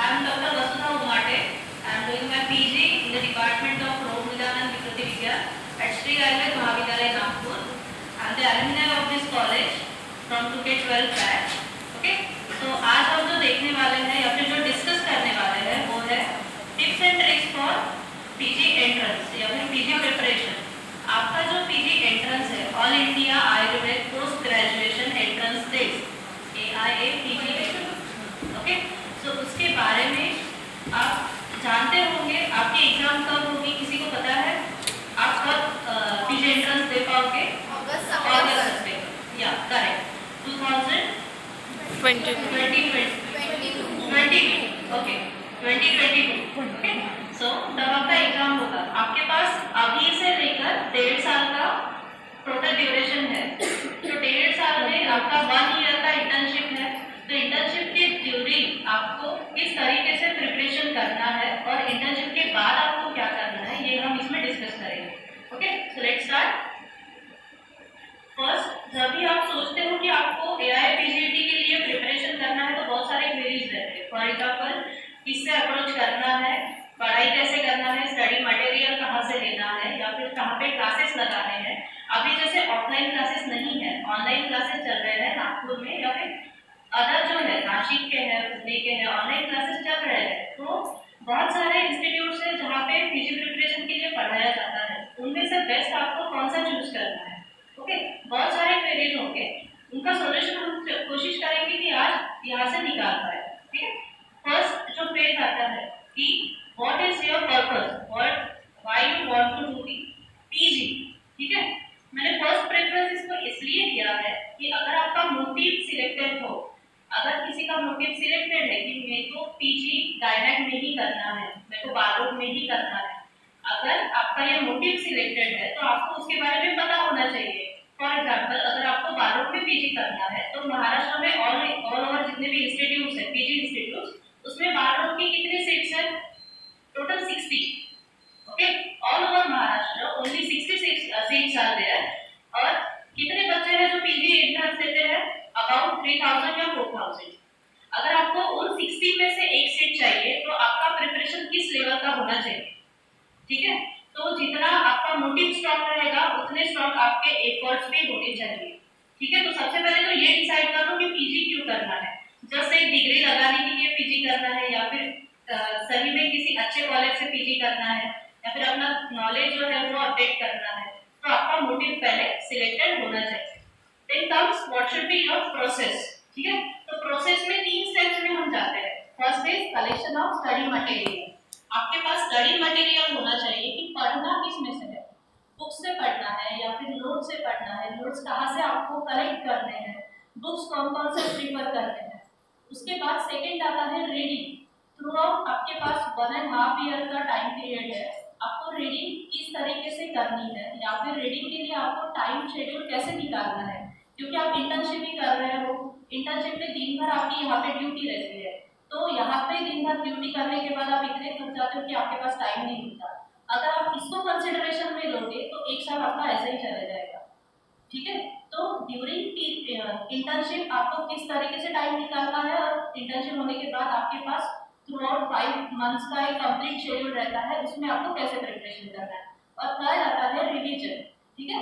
am Dr. Vasudha Umate. I am doing my PG in the Department of Road Vidan and Vikriti Vidya at Sri Ayurved Mahavidyalaya, Nagpur. I am the alumni of this college from 2K12 batch. Okay, तो आज हम जो देखने वाले हैं या फिर जो डिस्कस करने वाले हैं वो है tips and tricks for PG entrance या फिर पीजी प्रिपरेशन। आपका जो पीजी एंट्रेंस है all India Ayurveda post graduation entrance test AIAPG, okay, so उसके बारे में आप जानते होंगे। आपकी एग्जाम कब होगी, किसी को पता है? आप कब पीजी एंट्रेंस दे पाओगे? अगस्त में, या करेक्ट, 2022, ओके। सो तब आपका एग्जाम होगा। आपके पास अभी से लेकर 1.5 साल का टोटल ड्यूरेशन है। तो 1.5 साल में आपका 1 ईयर का इंटर्नशिप है। तो इंटर्नशिप के ड्यूरिंग आपको किस तरीके से प्रिपरेशन करना है और इंटर्नशिप के बाद आपको क्या करना है, ये हम इसमें डिस्कस करेंगे। Okay, so let's start. First, जब भी आप सोचते हो कि आपको AIPGT के लिए प्रिपरेशन करना है तो बहुत सारे क्वेरीज रहते हैं। फॉर एग्जाम्पल, किससे अप्रोच करना है, पढ़ाई कैसे करना है, स्टडी मटेरियल कहाँ से लेना है या फिर कहाँ पे क्लासेस लगाने हैं। अभी जैसे ऑफलाइन क्लासेस नहीं है, ऑनलाइन क्लासेस चल रहे हैं नागपुर में या फिर अदर जो है नासिक के हैं, पुणे के हैं, ऑनलाइन क्लासेस चल रहे हैं। तो बहुत सारे इंस्टीट्यूट्स हैं जहाँ पे पीजी प्रिपरेशन के लिए पढ़ाया जाता है। उनमें से बेस्ट आपको कौन सा चूज करना है। ओके, बहुत सारे क्वेरीज होंगे, उनका सॉल्यूशन हम कोशिश करेंगे कि आज यहाँ से निकाल पाए। ठीक है, फर्स्ट जो पेज आता है कि what is your purpose, why you want to do PG. ठीक है, मैंने फर्स्ट प्रेफरेंस इसको इसलिए दिया है कि अगर आपका मोटिव सिलेक्टेड हो, अगर किसी का मोटिव सिलेक्टेड है कि मेरे को पीजी गायनेक में ही करना है, मेरे को बालोग में ही करना है, अगर आपका ये मोटिव सिलेक्टेड है तो आपको उसके बारे में पता होना चाहिए। फॉर एग्जाम्पल, अगर आपको बालोग में पीजी करना है तो महाराष्ट्र में ऑल ओवर जितने भी इंस्टीट्यूट्स है पीजी इंस्टीट्यूट्स, उसमें बालोग की कितनी सीट्स है? Total 60। Okay, all over Maharashtra only 66 seats are there. और कितने बच्चे हैं जो पीजी एंट्रेंस देते हैं? अबाउट 3000 या 4000। अगर आपको उन 60 में से एक सीट चाहिए तो आपका प्रिपरेशन किस लेवल का होना चाहिए? ठीक है, तो जितना आपका मोटिव स्ट्रांग रहेगा उतने स्ट्रांग आपके एफर्ट्स भी होने चाहिए। ठीक है, तो सबसे पहले तो ये डिसाइड करो कि पीजी क्यों करना है। जस्ट एक डिग्री लगाने के लिए पीजी करना है या फिर सही में किसी अच्छे कॉलेज से पीजी करना है या फिर अपना नॉलेज जो है वो अपडेट करना है, तो आपका मोटिव पहले सिलेक्टेड होना चाहिए। Then comes what should be your process. ठीक है, तो प्रोसेस में 3 स्टेप्स में हम जाते हैं। First is collection of study material. आपके पास स्टडी मटेरियल होना चाहिए कि पढ़ना किस में से है, बुक से पढ़ना है या फिर नोट से पढ़ना है, नोट्स कहाँ से आपको कलेक्ट करने हैं, बुक्स कौन कौन से प्रीफर करने हैं। उसके बाद सेकंड आता है रीडिंग। थ्रू आउट आपके पास 1.5 ईयर का टाइम पीरियड है, आपको रीडिंग किस तरीके से करनी है या फिर रीडिंग के लिए आपको टाइम शेड्यूल कैसे निकालना है, क्योंकि आप इंटर्नशिप भी कर रहे हो। इंटर्नशिप में दिन भर आपकी यहाँ पे ड्यूटी रहती है, तो यहाँ पे दिन भर ड्यूटी करने के बाद आप इतने थक जाते हो कि आपके पास टाइम नहीं मिलता। अगर आप इसको कंसिडरेशन में लोगे तो 1 साल आपका ऐसे ही चला जाएगा। ठीक है, तो ड्यूरिंग इंटर्नशिप आपको किस तरीके से टाइम निकालना है और इंटर्नशिप होने के बाद आपके पास थ्रू आउट 5 मंथ्स का एक कंप्लीट शेड्यूल रहता है, उसमें आपको कैसे प्रिपरेशन करना है। और थर्ड आता है रिवीजन। ठीक है,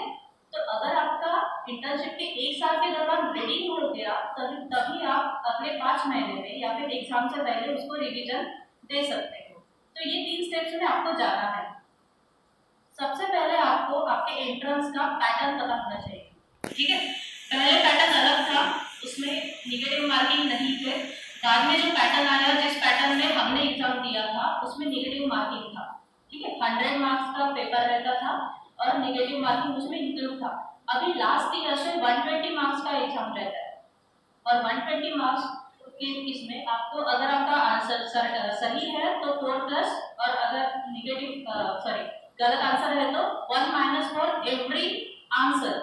तो अगर आपका इंटर्नशिप के 1 साल के दौरान रीडिंग हो गया तभी आप अगले 5 महीने में या फिर एग्जाम से पहले उसको रिवीजन दे सकते हो। तो ये 3 स्टेप्स में आपको जाना है। सबसे पहले आपको आपके एंट्रेंस का पैटर्न पता होना चाहिए। ठीक है, पहले पैटर्न अलग था, उसमें नेगेटिव मार्किंग नहीं थे। बाद में जो पैटर्न आया, जिस पैटर्न में हमने एग्जाम दिया था उसमें नेगेटिव मार्किंग था। ठीक है, 100 मार्क्स का पेपर रहता था और नेगेटिव मार्किंग उसमें इंक्लूड था। अभी लास्ट ईयर से 120 मार्क्स का एग्जाम रहता है और 120 मार्क्स के इसमें आपको अगर आपका आंसर सही है तो 4+ और अगर गलत आंसर है तो 1- फॉर एवरी आंसर।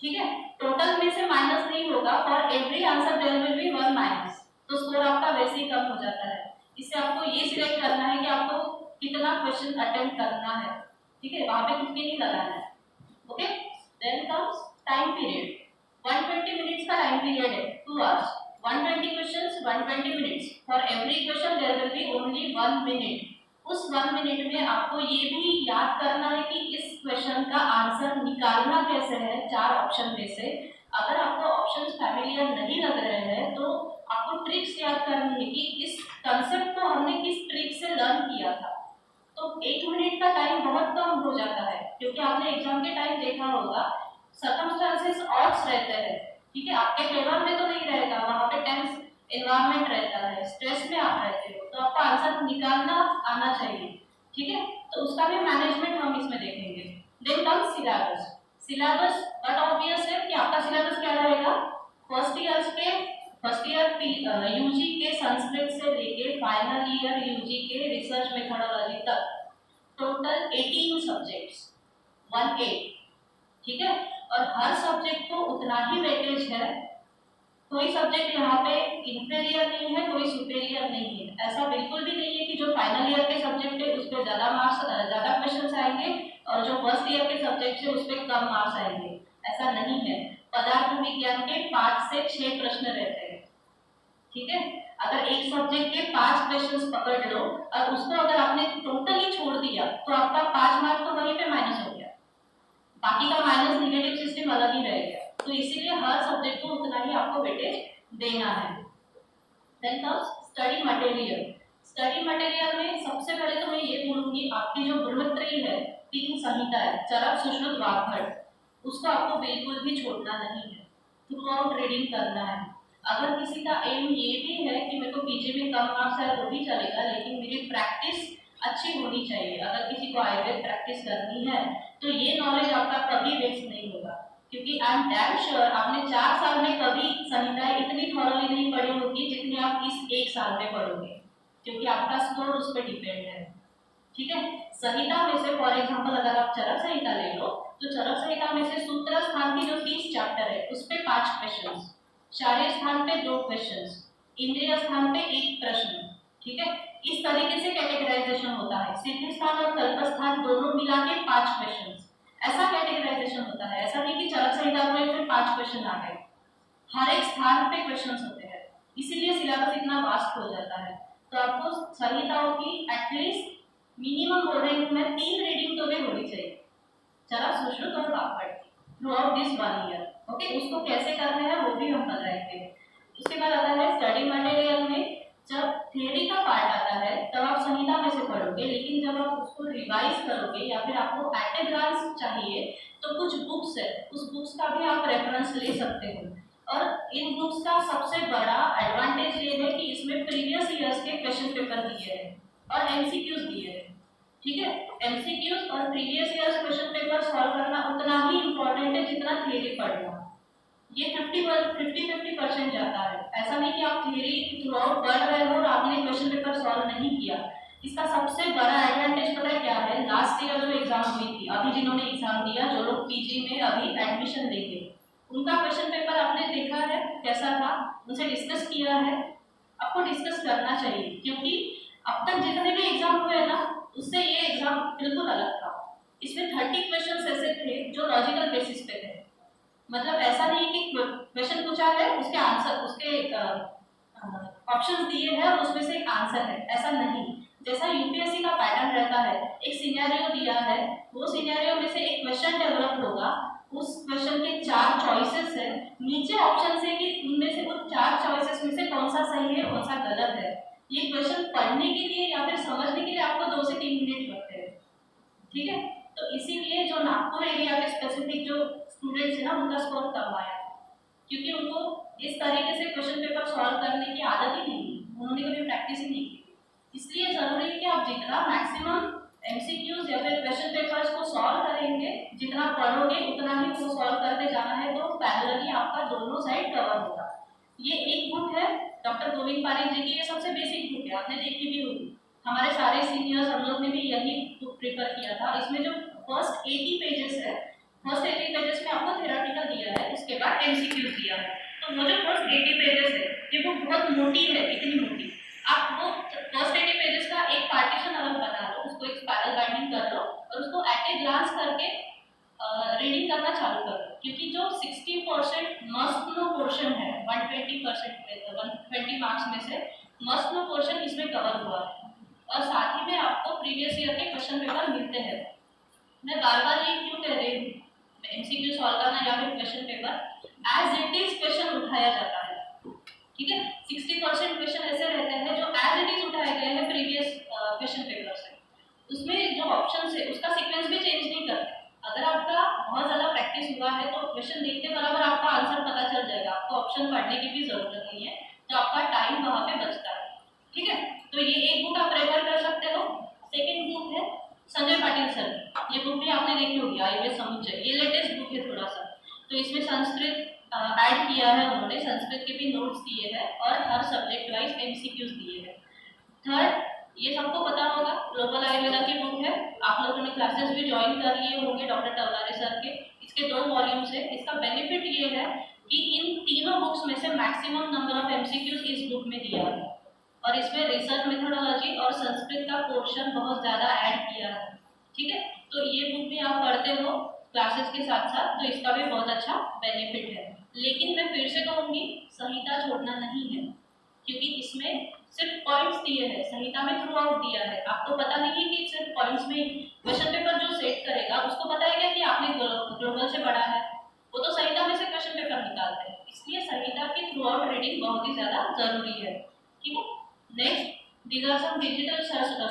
ठीक है, टोटल में से माइनस नहीं होगा, for every answer there will be 1-, तो स्कोर आपका वैसे ही कम हो जाता है। इससे आपको ये सिलेक्ट करना है कि आपको कितना क्वेश्चन अटेम्प्ट करना है। ठीक है, वहां पे कुछ भी नहीं लगाना है। Okay, then comes time period. 120 minutes का टाइम पीरियड है, 2 hours. 120 questions, 120 minutes. For every question there will be only 1 minute. उस 1 मिनट में आपको ये भी याद करना है कि इस क्वेश्चन का आंसर निकालना कैसे है चार ऑप्शन में से। अगर आपको ऑप्शंस फैमिलियर नहीं लग रहे हैं तो आपको ट्रिक्स याद करनी है कि इस कंसेप्ट को हमने किस ट्रिक से लर्न किया था। तो 1 मिनट का टाइम बहुत कम हो जाता है, क्योंकि आपने एग्जाम के टाइम देखा होगा सर्कमस्टेंसेस ऑड्स रहते हैं, ठीक है, आपके फेवर में तो नहीं रहेगा, वहाँ पे टेंस एनवायरनमेंट रहता है, स्ट्रेस में आप रहते हो, तो आपको आंसर निकालना आना चाहिए, ठीक है। तो उसका भी मैनेजमेंट हम इसमें देखेंगे। Then come syllabus. Syllabus but obvious है कि आपका सिलेबस क्या रहेगा। फर्स्ट ईयर यूजी के संस्कृत से लेके फाइनल ईयर यूजी के रिसर्च मेथोडोलॉजी तक टोटल 18 सब्जेक्ट्स 18, ठीक है। और हर सब्जेक्ट को उतना ही वेटेज है, कोई सब्जेक्ट यहाँ पे इंफीरियर नहीं है, कोई सुपेरियर नहीं है। ऐसा बिल्कुल भी नहीं है कि जो फाइनल ईयर के सब्जेक्ट है उस पर ज्यादा मार्क्स ज्यादा क्वेश्चंस आएंगे और जो फर्स्ट ईयर के सब्जेक्ट है उस पर कम मार्क्स आएंगे, ऐसा नहीं है। पदार्थ विज्ञान के 5 से 6 प्रश्न रहते हैं, ठीक है। अगर एक सब्जेक्ट के 5 क्वेश्चंस पकड़ लो और उसको अगर आपने टोटली छोड़ दिया तो आपका 5 मार्क तो वहीं पे माइनस हो गया, बाकी का माइनस निगेटिव सिस्टम अलग ही रहेगा। तो इसीलिए हर सब्जेक्ट को उतना ही आपको वेटेज देना है। Then comes study material. Study material में सबसे पहले तो मैं ये बोलूंगी, आपकी जो गुरुमंत्री है 3 संहिता है, चरक सुश्रुत वाग्भट, उसको आपको बिल्कुल भी छोड़ना नहीं है, थ्रू आउट रीडिंग करना है। अगर किसी का एम ये भी है कि मेरे को पीजी में कम मार्क्स है वो भी चलेगा, लेकिन मेरी प्रैक्टिस अच्छी होनी चाहिए। अगर किसी को आयुर्वेद प्रैक्टिस करनी है तो ये नॉलेज आपका कभी वेस्ट नहीं होगा, क्योंकि आई एम डैम श्योर आपने 4 साल में कभी संहिताएं इतनी थॉरली नहीं पढ़ी होगी जितनी आप इस 1 साल में पढ़ोगे, क्योंकि आपका स्कोर उस पर डिपेंड है, ठीक है। संहिता में से फॉर एग्जांपल अगर आप चरक संहिता ले लो तो चरक संहिता में से सूत्र स्थान की जो 30 चैप्टर है उस पे 5 क्वेश्चंस, शारीर स्थान पे 2 क्वेश्चंस, इंद्रिय स्थान पे 1 प्रश्न, ठीक है। इस तरीके से कैटेगराइजेशन होता है। सिद्धि स्थान और कल्प स्थान दोनों मिला के 5 क्वेश्चंस, ऐसा कैटेगराइजेशन होता है। ऐसा नहीं कि चरक संहिता में फिर 5 क्वेश्चन आ गए, हर एक स्थान पे क्वेश्चंस होते हैं, इसीलिए सिलेबस इतना वास्ट हो जाता है। तो आपको संहिताओं की एटलीस्ट मिनिमम बोल रही हूँ मैं 3 रीडिंग तो भी होनी चाहिए, चरक सुश्रुत और Vagbhata through out this 1 year, okay. उसको कैसे करना है वो भी हम बताएंगे। उसके बाद आता है स्टडी मटेरियल में जब थियरी का पार्ट आता है तब आप संहिता में से पढ़ोगे, लेकिन जब आप उसको रिवाइज करोगे या फिर आपको एट ए ग्लांस चाहिए तो कुछ बुक्स है, उस बुक्स का भी आप रेफरेंस ले सकते हो। और इन बुक्स का सबसे बड़ा एडवांटेज ये है कि इसमें प्रीवियस ईयर्स के क्वेश्चन पेपर दिए हैं और एमसीक्यूज दिए हैं, ठीक है। एमसीक्यूज और previous years question paper solve करना उतना ही इम्पोर्टेंट है जितना थियरी पढ़ना। ये 50% जाता है। ऐसा नहीं कि आप थियरी थ्रू आउट पढ़ रहे हो और आपने क्वेश्चन पेपर सॉल्व नहीं किया। इसका सबसे बड़ा एडवांटेज पता है क्या है? लास्ट ईयर जो एग्जाम हुई थी, अभी जिन्होंने एग्जाम दिया, जो लोग पीजी में अभी एडमिशन लेंगे, उनका क्वेश्चन पेपर आपने देखा है कैसा था, उनसे डिस्कस किया है। आपको डिस्कस करना चाहिए, क्योंकि अब तक जितने भी एग्जाम हुए ना उससे ये एग्जाम बिल्कुल अलग था। इसमें 30 क्वेश्चंस ऐसे थे जो लॉजिकल बेसिस पे थे, मतलब ऐसा नहीं कि क्वेश्चन पूछा है उसके आंसर उसके ऑप्शंस दिए हैं और उसमें से एक आंसर है, ऐसा नहीं। जैसा यूपीएससी का पैटर्न रहता है, एक सिनेरियो दिया है, वो सिनेरियो में से एक क्वेश्चन डेवलप होगा, उस क्वेश्चन के 4 चॉइसेस है, नीचे ऑप्शन है कि उनमें से उन 4 चॉइसेस में से कौन सा सही है कौन सा गलत है। ये क्वेश्चन पढ़ने के लिए या फिर समझने के लिए आपको 2 से 3 मिनट लगते हैं, ठीक है। तो इसीलिए जो नागपुर एरिया के स्पेसिफिक जो स्टूडेंट्स है ना, उनका स्कोर कम आया, क्योंकि उनको इस तरीके से क्वेश्चन पेपर सॉल्व करने की आदत ही नहीं, उन्होंने कभी प्रैक्टिस ही नहीं की। इसलिए जरूरी है कि आप जितना मैक्सिमम एमसीक्यूज या फिर क्वेश्चन पेपर्स को सॉल्व करेंगे, जितना पढ़ोगे उतना ही वो सॉल्व करते जाना है, तो पैरेलली आपका दोनों साइड कवर होगा। ये एक बुक है डॉक्टर गोविंद पारिक जी की, ये सबसे बेसिक बुक है, आपने देखी भी होगी, हमारे सारे सीनियर्स हम लोग ने भी यही बुक प्रेफर किया था। इसमें जो फर्स्ट 80 पेजेस है, फर्स्ट 80 पेजेस में आपको थ्योरेटिकल दिया है, उसके बाद एमसीक्यू दिया है। तो वो जो फर्स्ट 80 पेजेस है ये बुक बहुत मोटी है, इतनी मोटी, आप वो फर्स्ट 80 पेजेस का एक पार्टीशन अलग बना लो, उसको एक स्पाइरल बाइंडिंग कर लो और उसको एट ए ग्लांस करके रीडिंग करना चालू कर दो, क्योंकि जो 60% मस्ट नो पोर्शन है 120% मार्क्स में से मस्ट नो पोर्शन इसमें कवर हुआ है और साथ ही में आपको प्रीवियस ईयर के क्वेश्चन पेपर मिलते हैं। मैं बार बार ये क्यों कह रही हूँ, एमसीक्यू सॉल्व करना या फिर question paper as it is question उठाया जाता है, ठीक है। 60% क्वेश्चन ऐसे रहते हैं जो एज इट इज उठाए गए हैं प्रीवियस क्वेश्चन पेपर से, उसमें जो ऑप्शन है उसका सीक्वेंस भी चेंज नहीं करते। अगर आपका बहुत ज़्यादा प्रैक्टिस हुआ है तो क्वेश्चन देखते बराबर आपका आंसर पता चल जाएगा, आपको ऑप्शन पढ़ने की भी जरूरत नहीं है, तो आपका टाइम वहाँ पे बचता है, ठीक है। तो ये एक बुक आप रेफर कर सकते हो। सेकेंड बुक है संजय पाटिल सर की, ये बुक भी आपने देखी होगी, आईएएस समुच्चय, ये लेटेस्ट बुक है थोड़ा सा, तो इसमें संस्कृत ऐड किया है उन्होंने, संस्कृत के भी नोट्स दिए हैं और हर सब्जेक्ट वाइज एमसीक्यूज दिए हैं। थर्ड, ये सबको पता होगा ग्लोबल आयुर्वेदा की बुक है, आप लोगों ने क्लासेस भी ज्वाइन कर लिए होंगे डॉक्टर टवलारे सर के, इसके 2 वॉल्यूम्स है। इसका बेनिफिट ये है कि इन तीनों बुक्स में से मैक्सिमम नंबर ऑफ एमसीक्यूज इस बुक में दिया है और इसमें रिसर्च मेथोडोलॉजी और संस्कृत का पोर्शन बहुत ज़्यादा ऐड किया है, ठीक है। तो ये बुक भी आप पढ़ते हो क्लासेस के साथ साथ, तो इसका भी बहुत अच्छा बेनिफिट है। लेकिन मैं फिर से कहूँगी संहिता छोड़ना नहीं है, क्योंकि इसमें सिर्फ पॉइंट्स दिए हैं, संहिता में थ्रू आउट दिया है। आपको पता नहीं है कि सिर्फ पॉइंट्स में क्वेश्चन पेपर जो सेट करेगा उसको पता है क्या कि आपने ग्लोबल से पढ़ा है, वो तो संहिता में से क्वेश्चन पेपर निकालते हैं, इसलिए संहिता की थ्रू आउट रीडिंग बहुत ही ज़्यादा जरूरी है, ठीक है। Next, these are some digital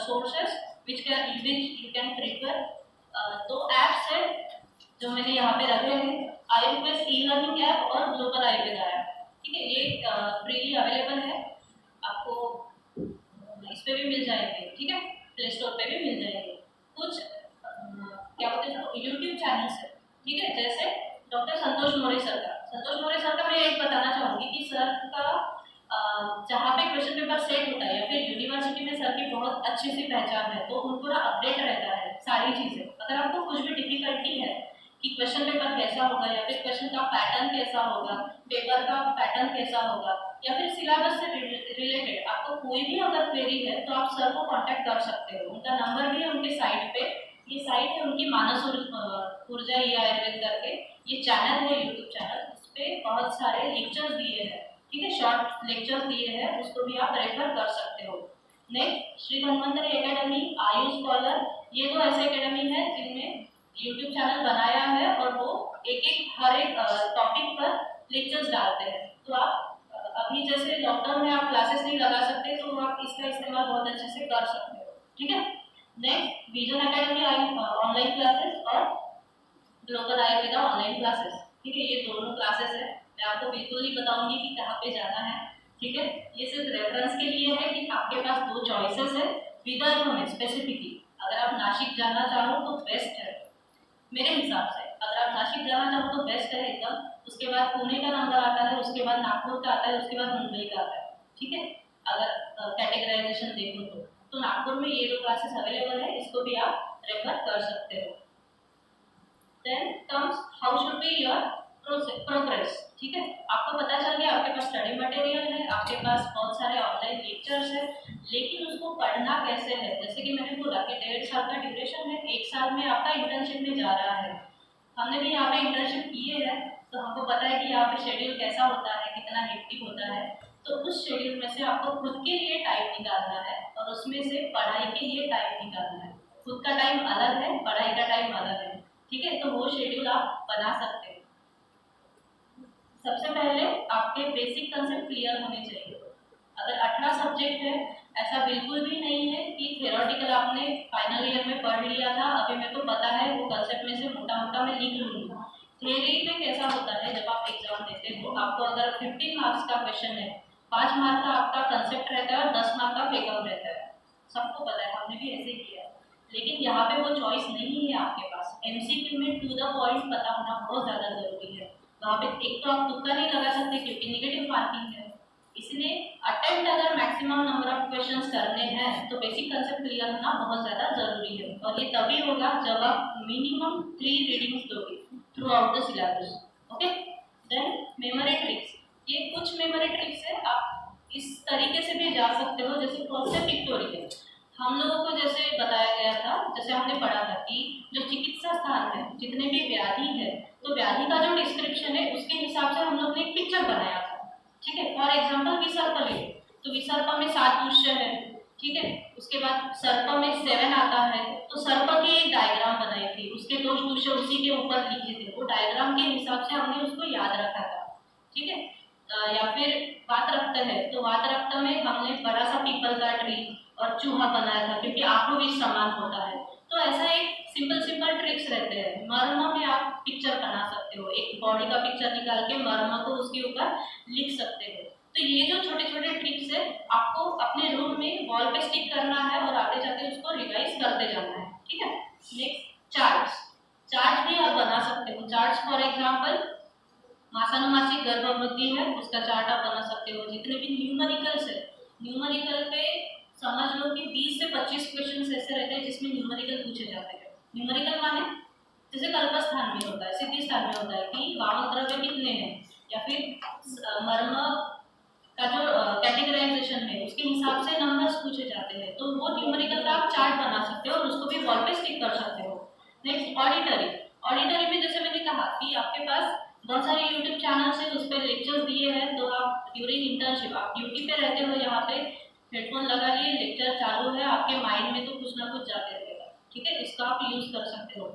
sources which you can prefer। तो ऐप्स है जो मैंने यहाँ पे रखे हैं, आयुर्वेद ई लर्निंग ऐप और ग्लोबल आयुर्वेदा ऐप, ठीक है। ये फ्रीली अवेलेबल है, आपको इस पे भी मिल जाएंगे, ठीक है, प्ले स्टोर पे भी मिल जाएंगे। कुछ क्या बोलते हैं यूट्यूब चैनल्स है, ठीक है, जैसे डॉक्टर संतोष मोरे सर का मैं एक बताना चाहूँगी कि सर का जहाँ पे क्वेश्चन पेपर सेट होता है या फिर यूनिवर्सिटी में सर की बहुत अच्छी सी पहचान है, तो उनको ना अपडेट रहता है सारी चीज़ें। अगर आपको कुछ भी डिफिकल्टी है कि क्वेश्चन पेपर कैसा होगा या फिर क्वेश्चन का पैटर्न कैसा होगा, पेपर का पैटर्न कैसा होगा या फिर सिलेबस से रिलेटेड आपको कोई भी अगर क्वेरी है तो आप सर को कांटेक्ट कर सकते हो। उनका नंबर भी है उनके साइट पे, ये साइट है उनकी मानस ऊर्जा ई आयुर्वेद करके, ये चैनल है यूट्यूब चैनल, उस पर बहुत सारे लेक्चर्स दिए हैं, ठीक है, शॉर्ट लेक्चर्स दिए हैं, उसको भी आप रेफर कर सकते हो। Next, Shri Dhanvantari academy, Ayush scholar, ये तो ऐसे एकेडमी है जिनमें यूट्यूब चैनल बनाया है और वो हर एक टॉपिक पर लेक्चर्स डालते हैं। तो आप अभी जैसे लॉकडाउन में आप क्लासेस नहीं लगा सकते तो आप इसका इस्तेमाल बहुत अच्छे से कर सकते हो, ठीक है। Next, vision academy online classes और ग्लोबल आयुर्वेदा ऑनलाइन क्लासेस, ठीक है, ये दोनों क्लासेस है। मैं आपको बिल्कुल नहीं बताऊंगी कि कहाँ पे जाना है, ठीक है, ये सिर्फ रेफरेंस के लिए है कि आपके पास 2 चॉइसेस है विदर्भ में स्पेसिफिकली। अगर आप नासिक जाना चाहो तो बेस्ट है मेरे हिसाब से, अगर आप नासिक जाना चाहो तो बेस्ट है एकदम, उसके बाद पुणे का नंबर आता है, उसके बाद नागपुर का आता है, उसके बाद मुंबई का आता है, ठीक है। अगर कैटेगराइजेशन देखो तो नागपुर में ये 2 क्लासेस अवेलेबल है, इसको भी आप रेफर कर सकते हो। Then comes how should be your progress, ठीक है। आपको पता चल गया आपके पास स्टडी मटेरियल है, आपके पास बहुत सारे ऑनलाइन लेक्चर्स है, लेकिन उसको पढ़ना कैसे है। जैसे कि मैंने बोला कि 1.5 साल का ड्यूरेशन है, 1 साल में आपका इंटर्नशिप में जा रहा है, हमने भी यहाँ पे इंटर्नशिप किए हैं तो हमको पता है कि यहाँ पे शेड्यूल कैसा होता है, कितना हेक्टिक होता है। तो उस शेड्यूल में से आपको खुद के लिए टाइम निकालना है और उसमें से पढ़ाई के लिए टाइम निकालना है। खुद का टाइम अलग है, पढ़ाई का टाइम अलग है, ठीक है, तो वो शेड्यूल आप बना सकते हैं। सबसे पहले आपके बेसिक कंसेप्ट क्लियर होने चाहिए। अगर 18 सब्जेक्ट है, ऐसा बिल्कुल भी नहीं है कि थ्योरेटिकल आपने फाइनल ईयर में पढ़ लिया था, अभी मेरे को पता है वो कंसेप्ट में से मोटा मोटा मैं लिख लूँगा। थ्योरी में कैसा होता है, जब आप एग्जाम देते हो आपको अगर 15 मार्क्स का क्वेश्चन है, 5 मार्क का आपका कंसेप्ट रहता है और 10 मार्क का फेकअप रहता है, सबको पता है, हमने भी ऐसे किया है। लेकिन यहाँ पे वो चॉइस नहीं है आपके पास, एमसीक्यू में टू द पॉइंट पता होना बहुत ज़्यादा जरूरी है। वहाँ पे एक तो आप तुक्का नहीं लगा सकते क्योंकि नेगेटिव मार्किंग है, इसलिए अटेम्प्ट अगर मैक्सिमम नंबर ऑफ क्वेश्चंस करने हैं तो बेसिक कंसेप्ट क्लियर होना बहुत ज़्यादा जरूरी है। और ये तभी होगा जब आप मिनिमम 3 रीडिंग्स दोगे throughout the syllabus, okay. Then memory tricks, ये कुछ मेमोरी ट्रिक्स है, आप इस तरीके से भी जा सकते हो। जैसे फर्स्ट है पिक्टोरियल, हम लोगों को जैसे बताया गया था, जैसे हमने पढ़ा था कि जो चिकित्सा स्थान है, जितने भी व्याधि है, तो व्याधि का जो डिस्क्रिप्शन है उसके हिसाब से हम लोग ने एक पिक्चर बनाया था, ठीक है। फॉर एग्जाम्पल विसर्पल, तो विसर्प में 7 दृश्य है, ठीक है। उसके बाद सर्प में 7 आता है, तो सर्प की एक डायग्राम बनाई थी, उसके 2 दृश्य उसी के ऊपर लिखे थे, वो डायग्राम के हिसाब से हमने उसको याद रखा था, ठीक है। या फिर बात रखते हैं, तो बात रखते में हमने बड़ा सा पीपल का ट्री और चूहा बनाया था, क्योंकि आंखों भी समान होता है। तो ऐसा एक सिंपल सिंपल ट्रिक्स रहते हैं। मर्म में आप पिक्चर बना सकते हो, एक बॉडी का पिक्चर निकाल के मर्म को उसके ऊपर लिख सकते हो। तो ये जो छोटे छोटे ट्रिक्स है आपको अपने रूम में वॉल पे स्टिक करना है और आगे जाके उसको रिवाइज करते जाना है, ठीक है। नेक्स्ट चार्ट्स, चार्ट भी आप बना सकते हो। चार्ट्स फॉर एग्जांपल मासानुमासी गर्भवती है उसका चार्ट आप बना सकते हो। जितने भी न्यूमेरिकल्स है, न्यूमेरिकल पे समझ लो कि 20 से 25 क्वेश्चंस ऐसे रहते हैं जिसमें न्यूमेरिकल पूछे जाते हैं। न्यूमेरिकल माने जैसे कल्प स्थान में होता है, सिद्धि स्थान में होता है कि वामक द्रव्य कितने हैं, या फिर मर्म का जो कैटेगराइजेशन है उसके हिसाब से नंबर्स पूछे जाते हैं। तो वो न्यूमेरिकल का आप चार्ट बना सकते हो और उसको भी वॉल पे स्टिक कर सकते हो। नेक्स्ट ऑडिटरी, ऑडिटरी में जैसे मैंने कहा कि आपके पास बहुत सारे यूट्यूब चैनल्स हैं, उस पर लेक्चर्स दिए हैं, तो आप ड्यूरिंग इंटर्नशिप आप ड्यूटी पे रहते हो, यहाँ पे हेडफोन लगा लिए, लेक्चर चालू है, आपके माइंड में तो कुछ ना कुछ जाते रहेगा, ठीक है। इसका आप यूज कर सकते हो।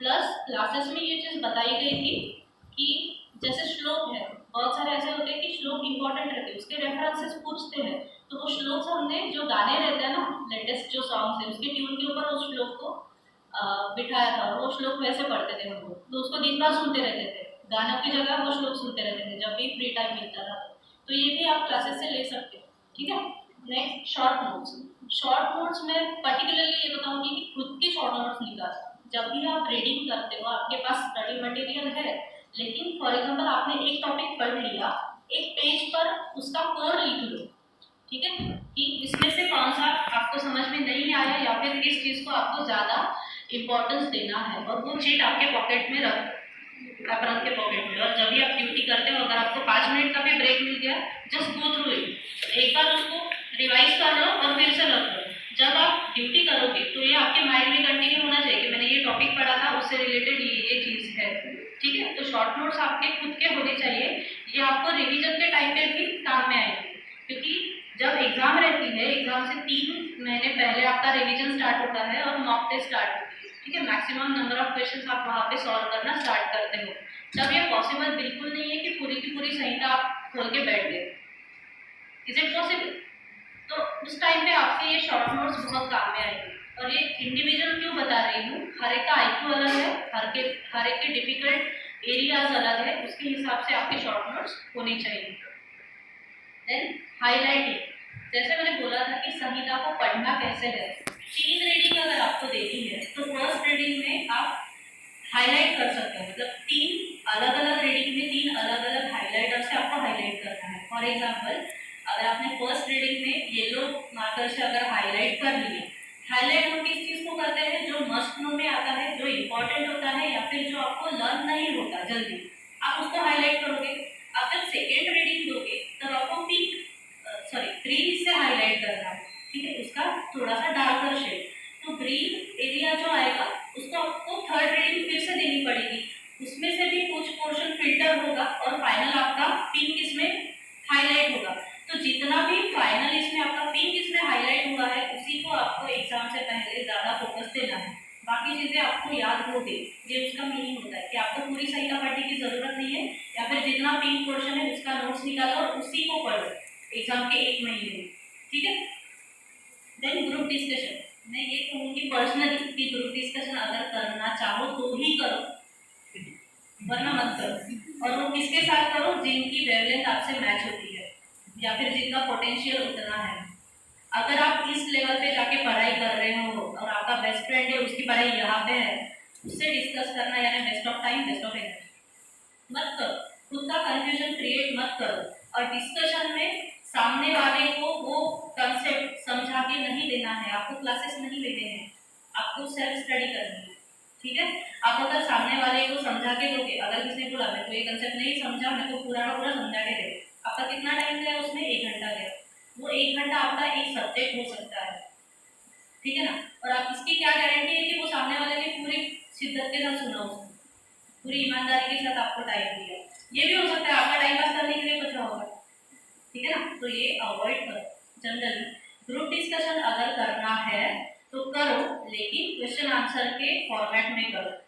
प्लस क्लासेस में ये चीज बताई गई थी कि जैसे श्लोक है, बहुत सारे ऐसे होते हैं कि श्लोक इंपॉर्टेंट रहते हैं, उसके रेफरेंसेस पूछते हैं, तो वो श्लोक हमने जो गाने रहते हैं ना, लेटेस्ट जो सॉन्ग्स है उसके ट्यून के ऊपर उस श्लोक को बिठाया था, वो श्लोक वैसे पढ़ते थे हम लोग, तो उसको दिन भर सुनते रहते थे, गानों की जगह वो श्लोक सुनते रहते थे जब भी फ्री टाइम मिलता था। तो ये भी आप क्लासेस से ले सकते हो, ठीक है। Next short notes, short notes में पर्टिकुलरली ये बताऊंगी कि खुद की शॉर्ट नोट्स निकाल। जब भी आप रीडिंग करते हो आपके पास स्टडी मटेरियल है, लेकिन फॉर एग्जांपल आपने एक टॉपिक पढ़ लिया, एक पेज पर उसका कोर लिख लो, ठीक है, कि इसमें से कौन सा आपको समझ में नहीं आया या फिर किस चीज को आपको ज्यादा इंपॉर्टेंस देना है, और वो चीट आपके पॉकेट में रख, आप रख के पॉकेट में। और जब भी आप ड्यूटी करते हो, अगर आपको 5 मिनट का भी ब्रेक मिल गया, जस्ट गो थ्रू इट, एक बार उसको रिवाइज कर लो और फिर से रख लो। जब आप ड्यूटी करोगे तो ये आपके माइंड में कंटिन्यू होना चाहिए कि मैंने ये टॉपिक पढ़ा था, उससे रिलेटेड ये चीज है, ठीक है। तो शॉर्ट नोट्स आपके खुद के होने चाहिए, ये आपको रिवीजन के टाइम पे भी काम में आएगी, क्योंकि जब एग्जाम रहती है, एग्जाम से 3 महीने पहले आपका रिवीजन स्टार्ट होता है और मॉक टेस्ट स्टार्ट होती है, ठीक है। मैक्सिमम नंबर ऑफ क्वेश्चंस आप वहाँ पे सॉल्व करना स्टार्ट करते हो। तब ये पॉसिबल बिल्कुल नहीं है कि पूरी की पूरी संहिता आप खोल के बैठ गए, इज इट पॉसिबल? तो उस टाइम पे आपके ये शॉर्ट नोट्स बहुत काम में आएंगे। और ये इंडिविजुअल क्यों बता रही हूँ, हर एक का आईक्यू अलग है, हर एक के डिफिकल्ट एरियाज अलग है, उसके हिसाब से आपके शॉर्ट नोट्स होने चाहिए। देन हाईलाइटिंग, जैसे मैंने बोला था कि संहिता को पढ़ना कैसे है। 3 रीडिंग अगर आपको देती है तो फर्स्ट रीडिंग में आप हाईलाइट कर सकते हो, मतलब 3 अलग अलग रीडिंग में 3 अलग अलग हाईलाइटर से आपको हाईलाइट करना है। फॉर एग्जाम्पल अगर आपने फर्स्ट रीडिंग में येलो मार्कर से अगर हाईलाइट कर लिए, हाईलाइट हम किस चीज को करते हैं, जो मस्ट नो में आता है, जो इंपॉर्टेंट होता है, या फिर जो आपको लर्न नहीं होता जल्दी, आप उसको हाईलाइट करोगे। आप जब सेकेंड रीडिंग दोगे तब आपको ग्रीन से हाईलाइट करना है, ठीक है, उसका थोड़ा सा डार्कर शेड। तो ग्रीन एरिया जो आएगा उसको आपको थर्ड रीडिंग फिर से देनी पड़ेगी, उसमें से भी कुछ पोर्शन फिल्टर होगा और फाइनल आपका पिंक इसमें हाईलाइट होगा। तो जितना भी फाइनल इसमें आपका पिंक इसमें हाईलाइट हुआ है उसी को आपको एग्जाम से पहले ज्यादा फोकस देना है, बाकी चीजें आपको याद हो गई। ये उसका मीनिंग होता है कि आपको पूरी संहिता पढ़ने की जरूरत नहीं है, या फिर जितना पिंक पोर्शन है उसका नोट्स निकालो और उसी को पढ़ो एग्जाम के 1 महीने में, ठीक है। देन ग्रुप डिस्कशन, मैं ये कहूँगी पर्सनली कि ग्रुप डिस्कशन अगर करना चाहो तो ही करो, वरना मत करो। और वो किसके साथ करो, जिनकी वेवलेंथ आपसे मैच होती है या फिर जिनका पोटेंशियल उतना है। अगर आप इस लेवल पे जाके पढ़ाई कर रहे हो और आपका बेस्ट फ्रेंड है, उसकी पढ़ाई यहाँ पे है, उससे डिस्कस करना यानी waste of time, waste of energy मत करो, खुद का कंफ्यूजन क्रिएट मत करो। और डिस्कशन में सामने वाले को वो कंसेप्ट समझा के नहीं देना है, आपको क्लासेस नहीं लेने हैं, आपको सेल्फ स्टडी करनी है, ठीक है। आप अगर सामने वाले को समझा के दोगे, अगर किसी ने बोला मैं तो ये कंसेप्ट नहीं समझा, मैं तो पूरा का पूरा समझा के दे, आपका कितना टाइम गया उसमें, 1 घंटा गया, वो 1 घंटा आपका एक सब्जेक्ट हो सकता है, ठीक है ना। और आप इसकी क्या गारंटी है कि वो सामने वाले ने पूरी शिद्दत के साथ सुना, उसको पूरी ईमानदारी के साथ आपको टाइम दिया। ये भी हो सकता है आपका टाइम पास करने के लिए कुछ होगा, ठीक है ना। तो ये अवॉइड करो। जनरली ग्रुप डिस्कशन अगर करना है तो करो, लेकिन क्वेश्चन आंसर के फॉर्मेट में करो।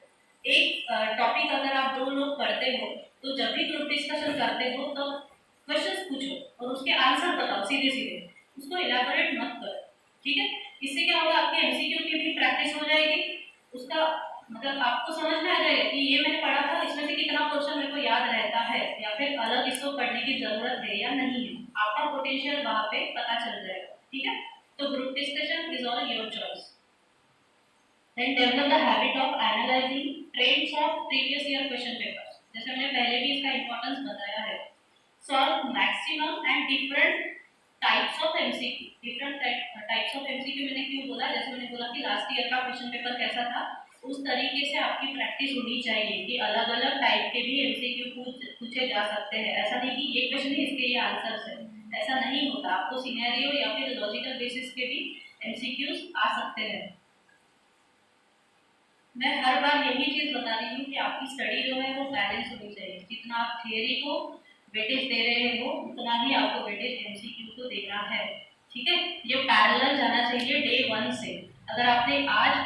एक टॉपिक अगर आप 2 लोग पढ़ते हो तो जब भी ग्रुप डिस्कशन करते हो तो क्वेश्चंस पूछो और उसके आंसर बताओ सीधे सीधे, उसको इलैबोरेट मत करो, ठीक है। इससे क्या होगा, आपकी एमसीक्यू की भी प्रैक्टिस हो जाएगी, उसका मतलब आपको समझ में आ जाएगा कि ये मैंने पढ़ा था, इसमें से कितना क्वेश्चन मेरे को याद रहता है या फिर अलग इसको पढ़ने की जरूरत है या नहीं है, आपका पोटेंशियल वहाँ पे पता चल जाएगा, ठीक है। तो group discussion is all your choice. Then develop the habit of analyzing trends of previous year question papers. जैसे मैंने पहले भी इसका इम्पोर्टेंस बताया है। Solve maximum and different types of MCQ. Different types of MCQ मैंने क्यों बोला? जैसे मैंने बोला कि लास्ट ईयर का क्वेश्चन पेपर कैसा था, उस तरीके से आपकी प्रैक्टिस होनी चाहिए कि अलग अलग टाइप के भी MCQ पूछे जा सकते हैं। ऐसा नहीं कि ये क्वेश्चन है इसके ये आंसर्स है, ऐसा नहीं होता। आपको सिनेरियो या फिर लॉजिकल बेसिस के भी MCQs आ सकते हैं। मैं हर बार यही चीज बता रही हूँ कि आपकी स्टडी जो है वो बैलेंस होनी चाहिए। जितना आप थियरी को वेटेज दे रहे हो उतना ही आपको वेटेज एमसीक्यू को देना है, ठीक है। ये पैरेलल जाना चाहिए डे 1 से। अगर आपने आज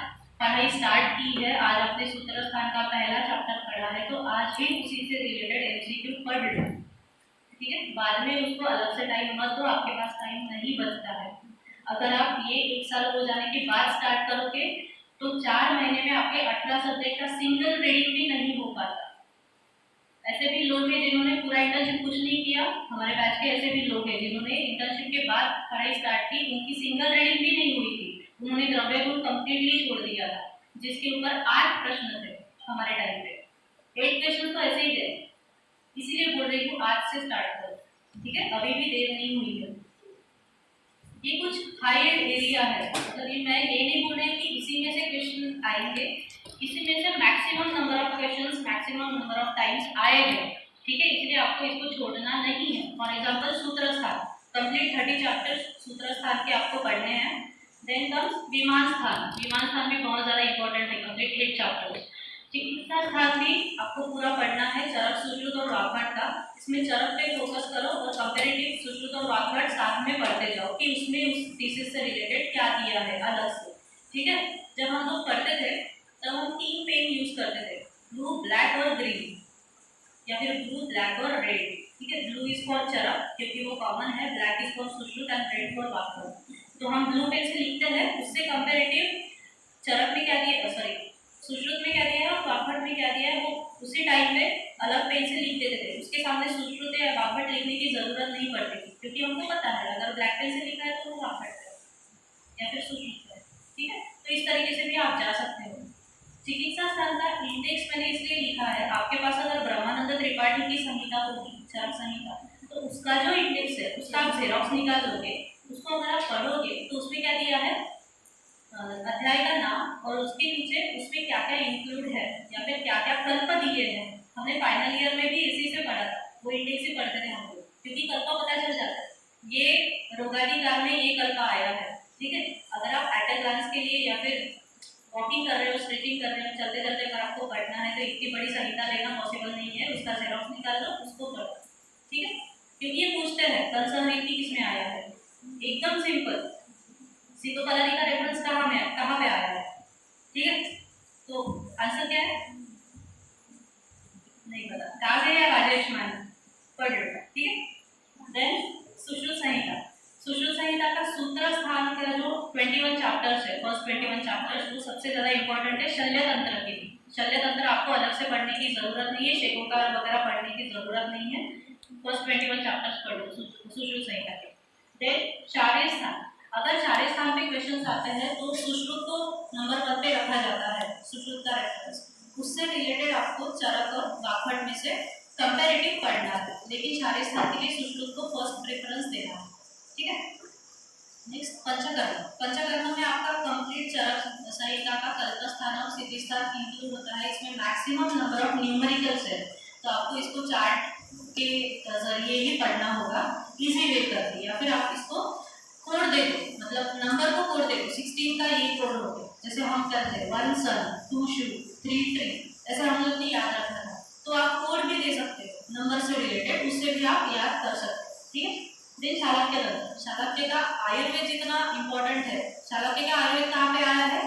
पढ़ाई स्टार्ट की है, आज आपने सूत्रस्थान का पहला चैप्टर पढ़ा है, तो आज ही उसी से रिलेटेड एमसीक्यू पढ़ लो, ठीक है। बाद में उसको अलग से टाइम मत दो, आपके पास टाइम नहीं बचता है। अगर आप ये 1 साल हो जाने के बाद स्टार्ट करोगे तो 4 महीने में आपके 18 सब्जेक्ट का सिंगल रीडिंग भी नहीं हो पाता। ऐसे भी लोग हैं जिन्होंने पूरा इंटर्नशिप कुछ नहीं किया, हमारे बैच के ऐसे भी लोग हैं जिन्होंने इंटर्नशिप के बाद पढ़ाई स्टार्ट की, उनकी सिंगल रीडिंग भी नहीं हुई थी, उन्होंने द्रव्य गुण कंप्लीटली छोड़ दिया था, जिसके ऊपर 8 प्रश्न थे हमारे टाइम पे। 8 क्वेश्चन तो ऐसे ही थे, इसीलिए बोल रही हूँ आज से स्टार्ट करो, ठीक है। अभी भी देर नहीं हुई है। ये कुछ हाई एरिया है, मतलब ये मैं ये नहीं बोल रही कि इसी में से क्वेश्चन आएंगे, इसी में से maximum number of questions maximum number of times आएंगे, ठीक है। इसलिए आपको इसको छोड़ना नहीं है। For example Sutrasthana complete 30 chapter Sutrasthana के आपको पढ़ने हैं। देन कम्स विमान स्थान, विमान स्थान भी बहुत ज़्यादा इंपॉर्टेंट है, कंप्लीट 8 चैप्टर्स। चिकित्सा स्थान भी आपको पूरा पढ़ना है, चरक सुश्रुत और वाक्पट का। इसमें चरक पे फोकस करो और कंपैरेटिव सुश्रुत और वाक्पट साथ में पढ़ते जाओ कि उसमें उस थीसिस से रिलेटेड क्या दिया है अलग से, ठीक है। जब हम लोग पढ़ते थे तब हम 3 पेन यूज करते थे, ब्लू, ब्लैक और ग्रीन, या फिर ब्लू, ब्लैक और रेड, ठीक है। ब्लू इज फॉर चरक क्योंकि वो कॉमन है, black is for Sushruta and red for Vagbhata. तो हम ब्लू पेन से लिखते हैं, उससे कंपैरेटिव चरक में क्या दिया, सॉरी सुश्रुत में क्या दिया है और वाक्पट में क्या दिया है, वो उसी टाइम पे अलग पेन से लिख देते थे। उसके सामने सुश्रुत या वाक्पट लिखने की जरूरत नहीं पड़ती थी, क्योंकि हमको पता है अगर ब्लैक पेन से लिखा है तो वो वाक्पट है या फिर सुश्रुत है, ठीक है। तो इस तरीके से भी आप जा सकते हो। चिकित्सा स्थान का इंडेक्स मैंने इसलिए लिखा है, आपके पास अगर ब्रह्मानंद त्रिपाठी की संहिता होगी, चरक संहिता, तो उसका जो इंडेक्स है उसका आप जेरॉक्स निकाल लोगे, उसको अगर आप पढ़ोगे तो उसमें क्या दिया है, अध्याय का नाम और उसके नीचे उसमें क्या क्या इंक्लूड है या फिर क्या क्या कल्प दिए हैं। हमने फाइनल ईयर में भी इसी से पढ़ा था, वो इंडेक्स से पढ़ते थे हम लोग, क्योंकि कल्प पता चल जाता है, ये रोगादि काल में ये कल्प आया है, ठीक है। अगर आप एट अ ग्लांस के लिए या फिर वॉकिंग कर रहे हो, स्ट्रेचिंग कर रहे हो, चलते चलते अगर आपको पढ़ना है तो इतनी बड़ी संहिता लेना पॉसिबल नहीं है, उसका जेरॉक्स निकाल लो, उसको पढ़ो, ठीक है। क्योंकि ये पूछते हैं कंसर्न रीति किसमें आया है, एकदम सिंपल, सितोपलानी का रेफरेंस कहाँ पे आया है, ठीक है। तो आंसर क्या है, नहीं पता, काव्य या राजेश मान पढ़ लो, ठीक है। देन सुश्रुत संहिता, सुश्रुत संहिता का सूत्र स्थान का जो 21 चैप्टर्स है, फर्स्ट 21 चैप्टर्स, वो सबसे ज्यादा इंपॉर्टेंट है शल्य तंत्र के लिए। शल्य तंत्र आपको अलग से पढ़ने की जरूरत नहीं है, शेकोकार वगैरह पढ़ने की जरूरत नहीं है, फर्स्ट 21 चैप्टर्स पढ़ लो सुश्रुत संहिता के। देन शारीर स्थान, अगर शारीर स्थान पे क्वेश्चंस आते हैं तो सुश्रुत को नंबर 1 पे रखा जाता है, सुश्रुत का रेफरेंस, उससे रिलेटेड आपको चरक और वाक्पट में से कंपैरेटिव पढ़ना है, लेकिन शारीर स्थान के लिए सुश्रुत को फर्स्ट प्रेफरेंस देना है, ठीक है। नेक्स्ट पंचकर्म, पंचकर्म में आपका कंप्लीट चरक संहिता का कल्पस्थान और सिद्धिस्थान इंक्लूड होता है। इसमें मैक्सिमम नंबर ऑफ न्यूमेरिकल्स है, तो आपको इसको चार्ट के जरिए ही पढ़ना होगा, इजी वे करके, या फिर आप इसको कोड दे दो, मतलब नंबर को कोड दे दो, 16 का ये कोड हो गया, जैसे हम करते हैं 1 सन 2 शू 3 ट्री, ऐसा हम लोग ने याद रखना था, तो आप कोड भी दे सकते हो नंबर से रिलेटेड, उससे भी आप याद कर सकते हो, ठीक है। देन चाणक्य तंत्र, चाणक्य का आयुर्वेद जितना इंपॉर्टेंट है, चाणक्य का आयुर्वेद कहाँ पे आया है?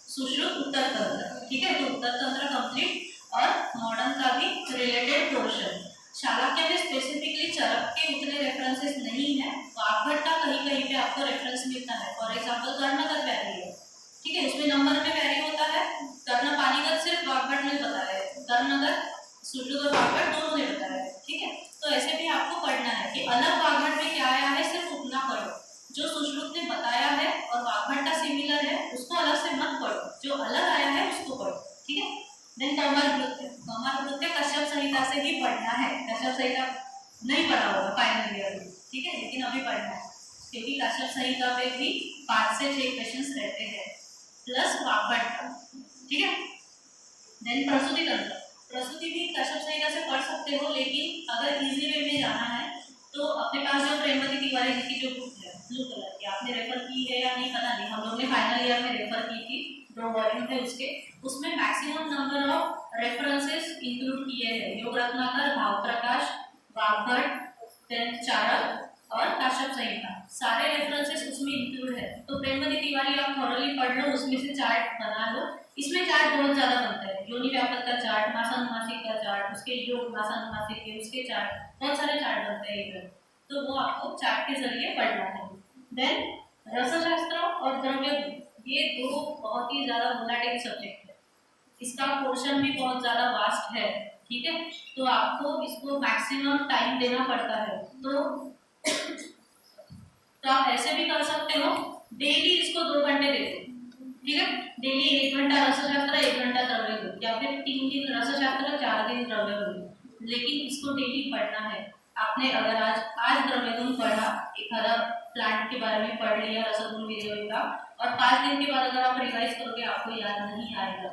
सुश्रुत उत्तर तंत्र, ठीक है। तो उत्तर तंत्र कंप्लीट और मॉडर्न का भी रिलेटेड पोर्शन। चाणक्य में स्पेसिफिकली चरक के उतने रेफरेंसेस नहीं है, वाग्भट का कहीं कहीं पे आपको रेफरेंस मिलता है। फॉर एग्जांपल कर्णगत वैरी है, ठीक है, इसमें नंबर में वैरी होता है। कर्ण पानीगत सिर्फ वाग्भट ने बताया है, कर्णगत सुश्रुत और वाग्भट दोनों ने बताया है, ठीक है। तो ऐसे भी आपको पढ़ना है कि अलग वाग्भट में क्या आया है, सिर्फ उतना पढ़ो। जो सुश्रुत ने बताया है और वाग्भट का सिमिलर है उसको अलग से मत पढ़ो, जो अलग आया है उसको पढ़ो, ठीक है। देन कौमार नृत्य कश्यप संहिता से ही पढ़ना है। कश्यप संहिता नहीं पढ़ा होगा फाइनल ईयर में, ठीक है, लेकिन अभी पढ़ना है क्योंकि कश्यप संहिता पे भी 5 से 6 क्वेश्चंस रहते हैं प्लस वाग्भट का, ठीक है। देन प्रसूति तंत्र, प्रसूति भी कश्यप संहिता से पढ़ सकते हो, लेकिन अगर इजी वे में जाना है तो अपने पास जो प्रेमवती तिवारी जी की जो बुक है ब्लू कलर की, आपने रेफर की है या नहीं पता नहीं, हम लोग ने फाइनल ईयर में रेफर की थी, 2 वॉल्यूम थे उसके, उसमें maximum number of references include किए हैं। योग रत्नाकर, भाव प्रकाश, वाग्भट, देन चाणक्य और कश्यप संहिता, सारे रेफरेंसेस उसमें इंक्लूड है। तो प्रेमवती तिवारी आप थॉरली पढ़ लो, उसमें से चार्ट बना लो। इसमें चार्ट बहुत ज्यादा बनता है, योनि व्यापक का चार्ट, मासानुमासिक का चार्ट, उसके योग मासानुमासिक के उसके चार्ट, बहुत सारे चार्ट बनते हैं इधर, तो वो आपको चार्ट के जरिए पढ़ना है। देन रसशास्त्र और द्रव्य गुण, ये 2 बहुत ही ज्यादा वोलाटाइल सब्जेक्ट है, इसका पोर्शन भी बहुत ज्यादा वास्ट है, ठीक है। तो आपको इसको मैक्सिमम टाइम देना पड़ता है। तो आप ऐसे भी कर सकते हो, डेली इसको 2 घंटे देते, ठीक है, डेली 1 घंटा रसशास्त्र, 1 घंटा द्रव्य गुण, या फिर 3 दिन रसशास्त्र, 4 दिन द्रव्य गुण, लेकिन इसको डेली पढ़ना है। आपने अगर आज द्रव्य गुण पढ़ा, एक आधा प्लांट के बारे में पढ़ लिया रसगुण वीर्य का, और 5 दिन के बाद अगर आप रिवाइज करोगे आपको याद नहीं आएगा।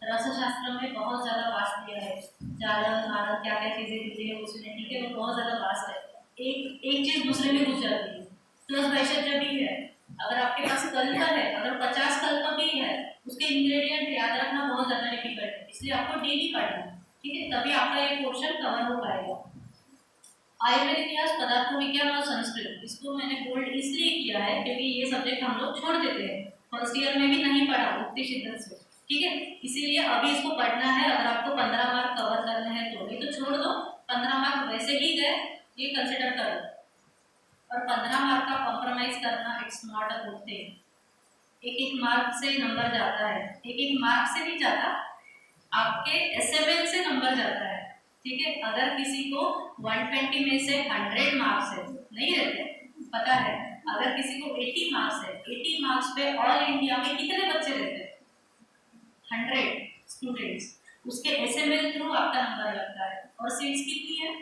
रसशास्त्र में बहुत ज्यादा वास्ट दिया है, जालन मारन क्या क्या चीजें दी है उसमें, ठीक है, वो बहुत ज्यादा वास्ट है, एक चीज दूसरे में घुस जाती है। प्लस वैशज्य भी है, अगर आपके पास कल्प है, अगर 50 कल्प भी है, उसके इंग्रेडिएंट याद रखना बहुत ज्यादा डिफिकल्ट है, इसलिए आपको डेली पढ़ना है, ठीक है, तभी आपका ये पोर्शन कवर हो पाएगा। आयुर्वेद इतिहास, पदार्थ विज्ञान और संस्कृत, इसको मैंने बोल्ड इसलिए किया है क्योंकि ये सब्जेक्ट हम लोग छोड़ देते हैं, फर्स्ट ईयर में भी नहीं पढ़ा उतनी शिद्दत से, ठीक है, इसीलिए अभी इसको पढ़ना है। अगर आपको 15 मार्क कवर करने हैं तो नहीं तो छोड़ दो, 15 मार्क वैसे ही गए, ये कंसिडर करो, और 15 मार्क का कॉम्प्रोमाइज करना it's not a good thing. एक मार्क से नंबर जाता है, एक मार्क से नहीं जाता, आपके एसएमएल से नंबर जाता है, ठीक है। अगर किसी को 120 में से 100 मार्क्स है, नहीं रहते, पता है, अगर किसी को 80 मार्क्स है, 80 मार्क्स पे ऑल इंडिया में कितने बच्चे रहते हैं? 100 स्टूडेंट्स, उसके एसएमएल थ्रू आपका नंबर लगता है, और सीट्स कितनी है?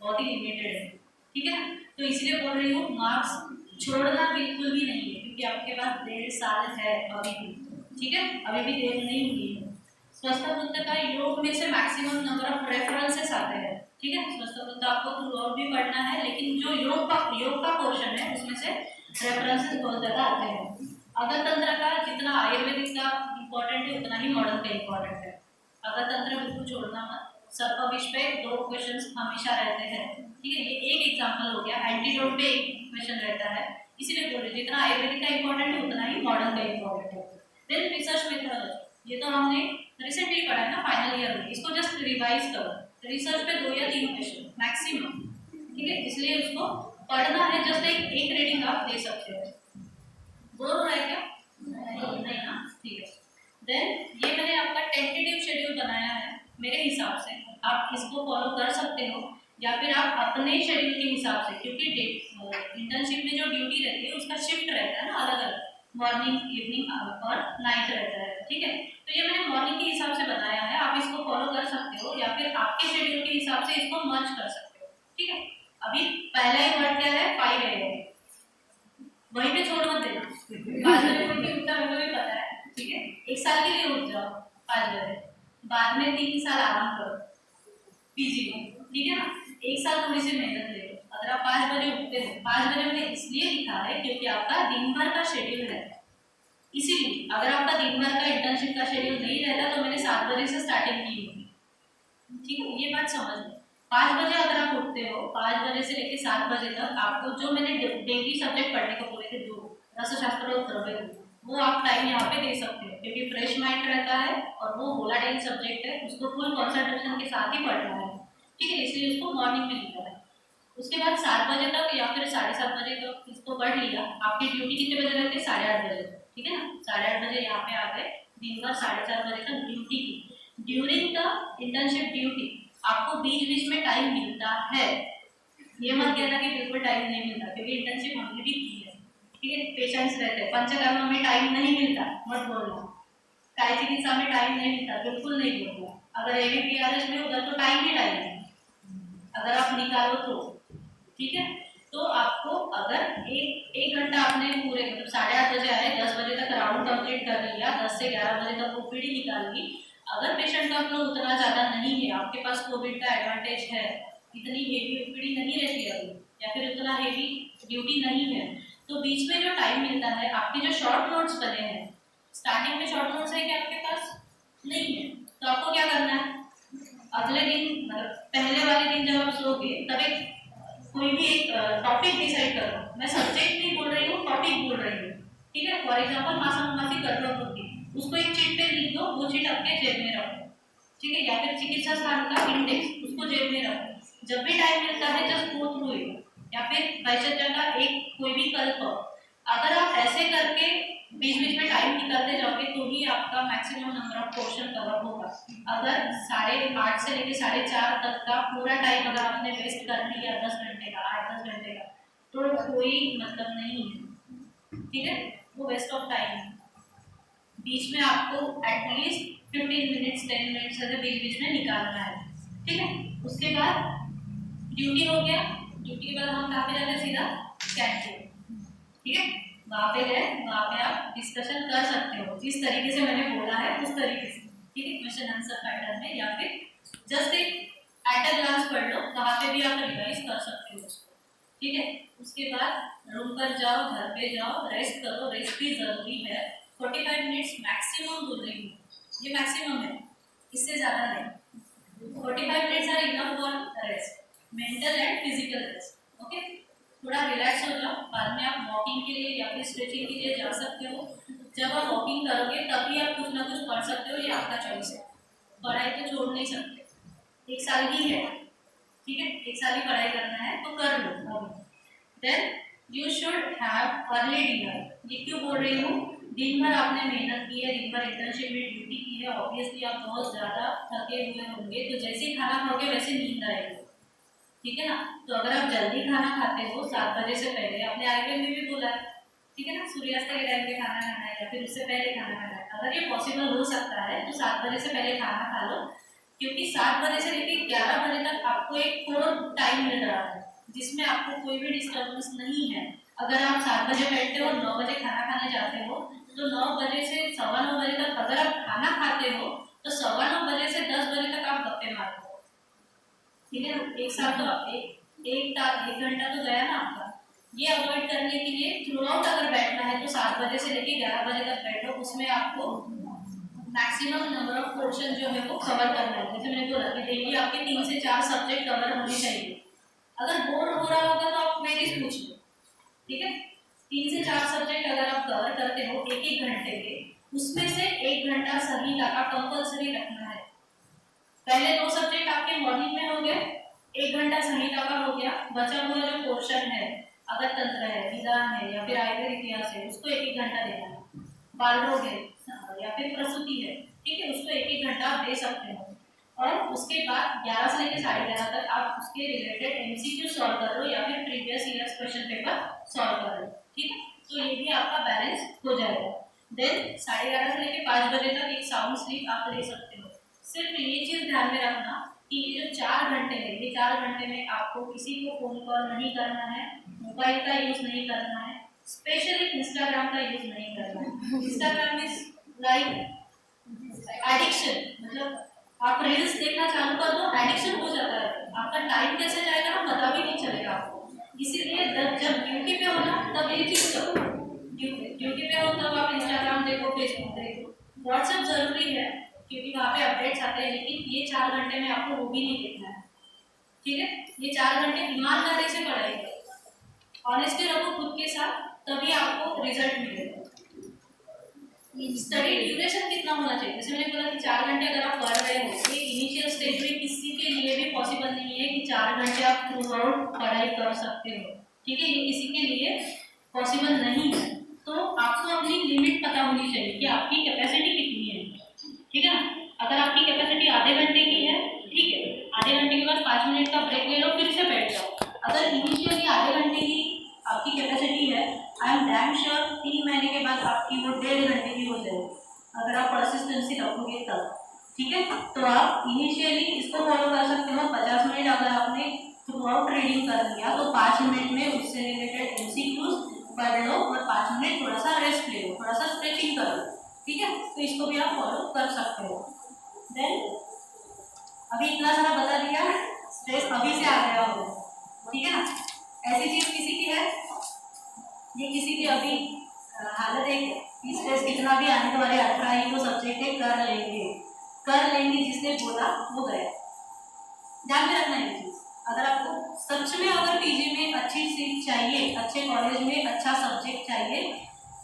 बहुत ही लिमिटेड है, ठीक है। तो इसलिए बोल रही हूँ मार्क्स छोड़ना बिल्कुल भी नहीं है, क्योंकि आपके पास 1.5 साल है अभी भी, ठीक है, अभी भी देर नहीं हुई है। स्वस्थ वृत्त का योग में से मैक्सिमम नंबर ऑफ रेफरेंसेस आते हैं, ठीक है, स्वस्थ वृत्त आपको थ्रू आउट भी पढ़ना है, लेकिन जो योग का पोर्शन है उसमें से रेफरेंसेस बहुत ज्यादा आते हैं। अगर तंत्र का जितना आयुर्वेदिक का इंपॉर्टेंट है उतना ही मॉडर्न का इंपॉर्टेंट है। अगर तंत्र बिल्कुल छोड़ना मत, सर्पविष पे 2 क्वेश्चंस हमेशा रहते हैं, ठीक है, ये एक एग्जांपल हो गया। एंटीडोट पे 1 क्वेश्चन रहता है, इसीलिए बोल रही जितना आयुर्वेदिक का इंपॉर्टेंट है उतना ही मॉडर्न का इंपॉर्टेंट है। देन रिसर्च मेथोडोलॉजी, ये तो हमने रिसेंटली पढ़ा है ना फाइनल ईयर में, इसको जस्ट रिवाइज करो। रिसर्च पे 2 या 3 क्वेश्चन मैक्सिमम, ठीक है, इसलिए उसको पढ़ना है, जस्ट एक रीडिंग आप दे सकते हो। बोर हो रहा है क्या? नहीं ना, ठीक है। देन ये मैंने आपका टेंटेटिव शेड्यूल बनाया है, मेरे हिसाब से आप इसको फॉलो कर सकते हो, या फिर आप अपने शेड्यूल के हिसाब से, क्योंकि इंटर्नशिप में जो ड्यूटी रहती है उसका शिफ्ट रहता है ना, अलग अलग, मॉर्निंग, इवनिंग और नाइट रहता है, ठीक है। तो ये मैंने मॉर्निंग के हिसाब से बनाया है, आप इसको फॉलो कर सकते हो, या फिर आपके शेड्यूल के हिसाब से इसको मर्ज कर सकते हो, ठीक है। अभी पहला ही वर्ड क्या है? 5 AM, वहीं पे छोड़ मत देना, 5 बजे कोई भी उठता है, मुझे भी पता है, ठीक है, 1 साल के लिए उठ जाओ 5 बजे, बाद में 3 साल आराम करो पीजी में, ठीक है ना, 1 साल थोड़ी सी मेहनत ले लो। अगर आप 5 बजे उठते हो, 5 बजे मैंने इसलिए लिखा है क्योंकि आपका दिन भर का शेड्यूल है, इसीलिए अगर आपका दिन भर का इंटर्नशिप का शेड्यूल नहीं रहता तो मैंने 7 बजे से स्टार्टिंग की होगी, ठीक है, ये बात समझ लो। 5 बजे अगर आप उठते हो, 5 बजे से लेकर 7 बजे तक आपको जो मैंने डेली सब्जेक्ट पढ़ने को बोले थे, जो रसशास्त्र और द्रव्य, वो आप टाइम यहाँ पे दे सकते हो, क्योंकि फ्रेश माइंड रहता है और वो वोलाटाइल सब्जेक्ट है, उसको फुल कंसंट्रेशन के साथ ही पढ़ना है, ठीक है, इसलिए उसको मॉर्निंग में लिखा है। उसके बाद 7 बजे तक या फिर 7:30 बजे तक इसको पढ़ लिया। आपकी ड्यूटी कितने बजे रहती है? 8:30 बजे, ठीक है ना, 8:30 बजे यहाँ पे आ गए, दिन भर 4:30 बजे तक ड्यूटी की। ड्यूरिंग द इंटर्नशिप ड्यूटी आपको बीच बीच में टाइम मिलता है, ये मत कहना कि बिल्कुल टाइम नहीं मिलता, क्योंकि इंटर्नशिप हमने भी की है, ठीक है, पेशेंस रहते हैं। पंचकर्म में टाइम नहीं मिलता मत बोलना, काय चिकित्सा में टाइम नहीं मिलता बिल्कुल नहीं बोलना। अगर ABPRS में उधर तो टाइम ही टाइम है, अगर आप निकालो तो, ठीक है। तो आपको अगर एक घंटा आपने पूरे मतलब 8:30 बजे आए, 10 बजे तक राउंड कंप्लीट कर लिया, 10 से 11 बजे तक OPD निकाल ली। अगर पेशेंट का फ्लो उतना ज़्यादा नहीं है, आपके पास कोविड का एडवांटेज है, इतनी हेवी OPD नहीं रहती अभी, या फिर उतना हेवी ड्यूटी नहीं है, तो बीच में जो टाइम मिलता है, आपके जो शॉर्ट नोट्स बने हैं, स्टार्टिंग में शॉर्ट नोट्स है कि आपके पास नहीं है, तो आपको क्या करना है, अगले दिन मतलब पहले वाले दिन जब आप सोओगे तब एक कोई भी एक टॉपिक डिसाइड करो। मैं सब्जेक्ट नहीं बोल रही हूँ, टॉपिक बोल रही हूँ, ठीक है। फॉर एग्जांपल मासी गर्भवती, उसको एक चीट पे लिख दो, वो चीट आपके जेब में रखो, ठीक है। या फिर चिकित्सा स्थान का इंडेक्स, उसको जेब में रखो, जब भी टाइम मिलता है जस्ट गो थ्रू इट। या फिर परिचर्या का एक कोई भी कल्प, अगर आप ऐसे करके बीच बीच में टाइम निकालते जाओगे तो ही आपका maximum number of question cover होगा। अगर 8:30 से लेकर 4:30 तक का पूरा टाइम अगर आपने वेस्ट कर लिया 10 घंटे का, 8-10 घंटे का, तो कोई मतलब नहीं है, ठीक है, वो वेस्ट ऑफ टाइम है। बीच में आपको एटलीस्ट 15 मिनट्स 10 मिनट्स अगर बीच बीच में निकालना है, ठीक है। उसके बाद ड्यूटी हो गया, ड्यूटी के बाद हम कहाँ पे जाते हैं? सीधा कैंटीन, ठीक है। वहाँ पे गए, वहाँ पे आप डिस्कशन कर सकते हो जिस तरीके से मैंने बोला है उस तरीके से, ठीक है, क्वेश्चन आंसर पैटर्न में, या फिर जस्ट एक एट अ ग्लांस पढ़ लो, वहाँ पे भी आप रिवाइज कर सकते हो उसको, ठीक है। उसके बाद रूम पर जाओ, घर पे जाओ, रेस्ट करो, रेस्ट भी जरूरी है। 45 मिनट्स मैक्सिमम बोल रही हूँ, ये मैक्सिमम है, इससे ज़्यादा नहीं। 45 minutes are enough for rest, mental and physical rest, okay. थोड़ा रिलैक्स हो जाओ, बाद में आप वॉकिंग के लिए या फिर स्ट्रेचिंग के लिए जा सकते हो। जब आप वॉकिंग करोगे तभी आप कुछ ना कुछ पढ़ सकते हो, ये आपका चॉइस है, पढ़ाई तो छोड़ नहीं सकते, 1 साल ही है, ठीक है, 1 साल ही पढ़ाई करना है तो कर लो अभी। Then you should have early dinner, ये क्यों बोल रही हूँ? दिन भर आपने मेहनत की है, दिन भर इंटर्नशिप में ड्यूटी की है, ऑब्वियसली आप बहुत ज़्यादा थके हुए होंगे, तो जैसे ही खाना खाओगे वैसे नींद आएगी, ठीक है ना। तो अगर आप जल्दी खाना खाते हो 7 बजे से पहले, अपने आयुर्वेद में भी बोला है, ठीक है ना, सूर्यास्त के टाइम पे खाना खाना है या फिर उससे पहले खाना खाना है। अगर ये पॉसिबल हो सकता है तो 7 बजे से पहले खाना खा लो, क्योंकि 7 बजे से लेकर 11 बजे तक आपको एक कोर टाइम मिल रहा है जिसमें आपको कोई भी डिस्टर्बेंस नहीं है। अगर आप 7 बजे बैठते हो, 9 बजे खाना खाने जाते हो, तो 9 बजे से 9:15 बजे तक अगर आप खाना खाते हो तो 9:15 बजे से 10 बजे तक आप गप्पे मारते हो, ठीक है। एक साथ तो एक घंटा तो गया ना आपका। ये अवॉइड करने के लिए थ्रू आउट अगर बैठना है तो 7 बजे से लेकर 11 बजे तक बैठो, उसमें आपको मैक्सिमम नंबर ऑफ क्वेश्चन जो है वो कवर करना है। जैसे मैंने बोला कि डेली आपके 3 से 4 सब्जेक्ट कवर होने चाहिए। अगर बोर हो रहा होगा तो आप मेरे से पूछ लो, ठीक है। 3 से 4 सब्जेक्ट अगर आप कवर करते हो एक घंटे के, उसमें से 1 घंटा संहिता का कंपल्सरी रखना है। पहले 2 सब्जेक्ट आपके मॉर्निंग में हो गए, 1 घंटा संहिता का हो गया, बचा हुआ जो पोर्शन है, अगर तंत्र है, विधान है या फिर आयुर्वेद इतिहास है, उसको 1 घंटा देना है। बाल रोग है या फिर प्रसूति है, ठीक है, उसको 1 घंटा आप दे सकते हो। और उसके बाद 11 से लेकर 11:30 तक आप उसके रिलेटेड MCQ सॉल्व कर लो या फिर previous years question paper solve कर लो, ठीक है। तो ये भी आपका बैलेंस हो जाएगा। देन 11:30 से लेकर 5 बजे तक एक साउंड स्लीप आप ले सकते हो। सिर्फ ये चीज़ ध्यान में रखना कि ये जो 4 घंटे है, ये 4 घंटे में आपको किसी को फोन कॉल नहीं करना है, मोबाइल का यूज़ नहीं करना है, स्पेशली इंस्टाग्राम का यूज़ नहीं करना है। इंस्टाग्राम इज लाइक एडिक्शन, मतलब आप रील्स देखना चालू कर दो, एडिक्शन हो जाता है, आपका टाइम कैसे जाएगा ना पता भी नहीं चलेगा आपको। इसीलिए जब ड्यूटी पे हो ना तब ये चीज़ करो, ड्यूटी पे हो तब आप इंस्टाग्राम देखो, फेसबुक देखो, व्हाट्सएप जरूरी है क्योंकि वहाँ पे अपडेट्स आते हैं, लेकिन ये 4 घंटे में आपको वो भी नहीं देखना है, ठीक है, ये 4 घंटे ईमानदारी से पढ़ाई करो, ऑनेस्टी रखो खुद के साथ, तभी आपको रिजल्ट मिलेगा। स्टडी ड्यूरेशन कितना होना चाहिए, जैसे मैंने बोला कि 4 घंटे अगर आप पढ़ रहे हो, ये इनिशियल स्टेज में किसी के लिए भी पॉसिबल नहीं है कि 4 घंटे आप थ्रू आउट पढ़ाई कर सकते हो, ठीक है, ये किसी के लिए पॉसिबल नहीं है। तो आपको अपनी लिमिट पता होनी चाहिए कि आपकी कैपेसिटी कितनी है, ठीक है। अगर आपकी कैपेसिटी आधे घंटे की है, ठीक है, आधे घंटे के बाद 5 मिनट का ब्रेक ले लो, फिर से बैठ जाओ। अगर इनिशियली आधे घंटे की आपकी कैपेसिटी है, आई एम डैम श्योर 3 महीने के बाद आपकी वो 1.5 घंटे की हो जाएगी, अगर आप परसिस्टेंसी रखोगे तब, ठीक है। तो आप इनिशियली इसको फॉलो कर सकते हो। 50 मिनट अगर आपने थ्रू आउट रीडिंग कर लिया तो 5 मिनट में उससे रिलेटेड एमसीक्यूज पढ़ लो और 5 मिनट थोड़ा सा रेस्ट ले लो, थोड़ा सा स्ट्रेचिंग कर लो, ठीक है। तो इसको भी आप फॉलो कर सकते हो। देन अभी इतना सारा बता दिया, स्ट्रेस अभी से आ गया हो, ठीक है ना। ऐसी चीज किसी की है, ये किसी की अभी हालत है कि स्ट्रेस कितना भी आने वाले 18 ही वो सब्जेक्ट है, कर लेंगे जिसने बोला वो गया। ध्यान में रखना है चीज। अगर आपको सच में अगर पीजी में अच्छी सीट चाहिए, अच्छे कॉलेज में अच्छा सब्जेक्ट चाहिए,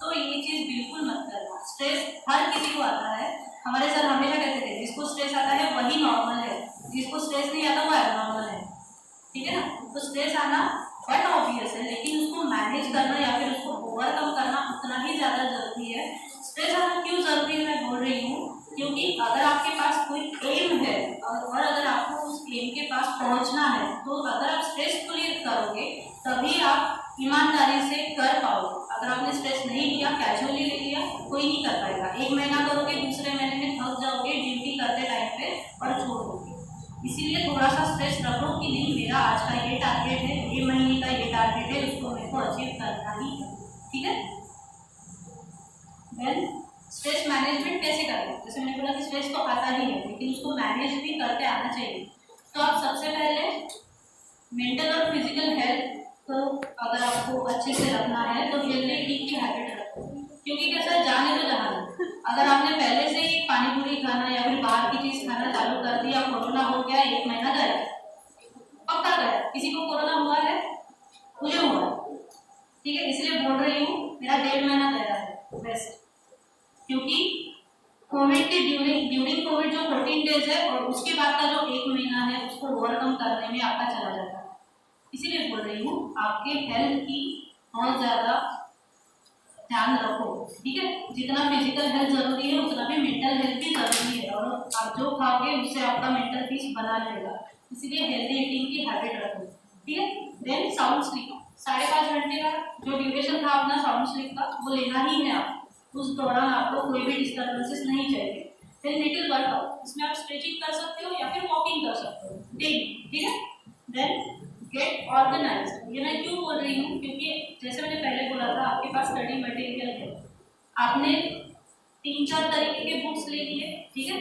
तो ये चीज बिल्कुल मत करना। स्ट्रेस हर किसी को आता है, हमारे सर हमेशा कहते थे जिसको स्ट्रेस आता है वही नॉर्मल है, जिसको स्ट्रेस नहीं आता वो एबनॉर्मल है, ठीक है ना। तो स्ट्रेस आना बट ऑब्वियस है, लेकिन उसको मैनेज करना या फिर उसको ओवरकम करना उतना ही ज़्यादा जरूरी है। स्ट्रेस आना क्यों जरूरी है मैं बोल रही हूँ, क्योंकि अगर आपके पास कोई एम है और अगर आपको उस एम के पास पहुँचना है, तो अगर आप स्ट्रेस क्लियर करोगे तभी आप ईमानदारी से कर पाओगे। अगर आपने स्ट्रेस नहीं लिया, कैजुअली ले लिया, कोई नहीं कर पाएगा। 1 महीना करोगे, दूसरे महीने में थक जाओगे ड्यूटी करते टाइम पे और छोड़ दोगे। इसीलिए थोड़ा सा स्ट्रेस रखो कि नहीं मेरा आज का ये टारगेट है, ये महीने का ये टारगेट है, उसको मेरे को अचीव करना ही है, ठीक है। देन स्ट्रेस मैनेजमेंट कैसे करें, जैसे मैंने बोला कि स्ट्रेस तो आता ही है, लेकिन उसको मैनेज भी करते आना चाहिए। तो आप सबसे पहले मेंटल और फिजिकल हेल्थ को अगर आपको अच्छे से रखना है तो हेल्दी ईटिंग की हैबिट रखो, क्योंकि कैसा जाने तो जहां अगर आपने पहले से ही पानी पूरी खाना या फिर बाहर की चीज खाना चालू कर दिया, कोरोना हो गया, 1 महीना गया, पक्का गया। किसी को कोरोना हुआ है? मुझे हुआ, ठीक है, इसलिए बोल रही हूँ मेरा 1.5 महीना गया है बेस्ट, क्योंकि कोविड के ड्यूरिंग कोविड जो 14 डेज है और उसके बाद का जो 1 महीना है उसको ओवरकम करने में आपका चला जाता है। इसीलिए बोल रही हूँ आपके हेल्थ की बहुत ज़्यादा ध्यान रखो, ठीक है। जितना फिजिकल हेल्थ जरूरी है उतना भी मेंटल हेल्थ भी जरूरी है, और आप जो खाओगे उससे आपका मेंटल पीस बना रहेगा, इसीलिए हेल्दी ईटिंग की हैबिट रखो, ठीक है। देन साउंड स्लीप, 5.5 घंटे का जो ड्यूरेशन था अपना साउंड स्लीप का वो लेना ही है आप, उस दौरान आपको कोई भी डिस्टर्बेंसेस नहीं चाहिए। देन लिटिल वर्कआउट, इसमें आप स्ट्रेचिंग कर सकते हो या फिर वॉकिंग कर सकते हो डेली, ठीक है। देन गेट ऑर्गेनाइज्ड, ये मैं क्यों बोल रही हूँ, क्योंकि जैसे मैंने पहले बोला था आपके पास स्टडी मटेरियल है, आपने 3-4 तरीके के बुक्स ले लिए, ठीक है।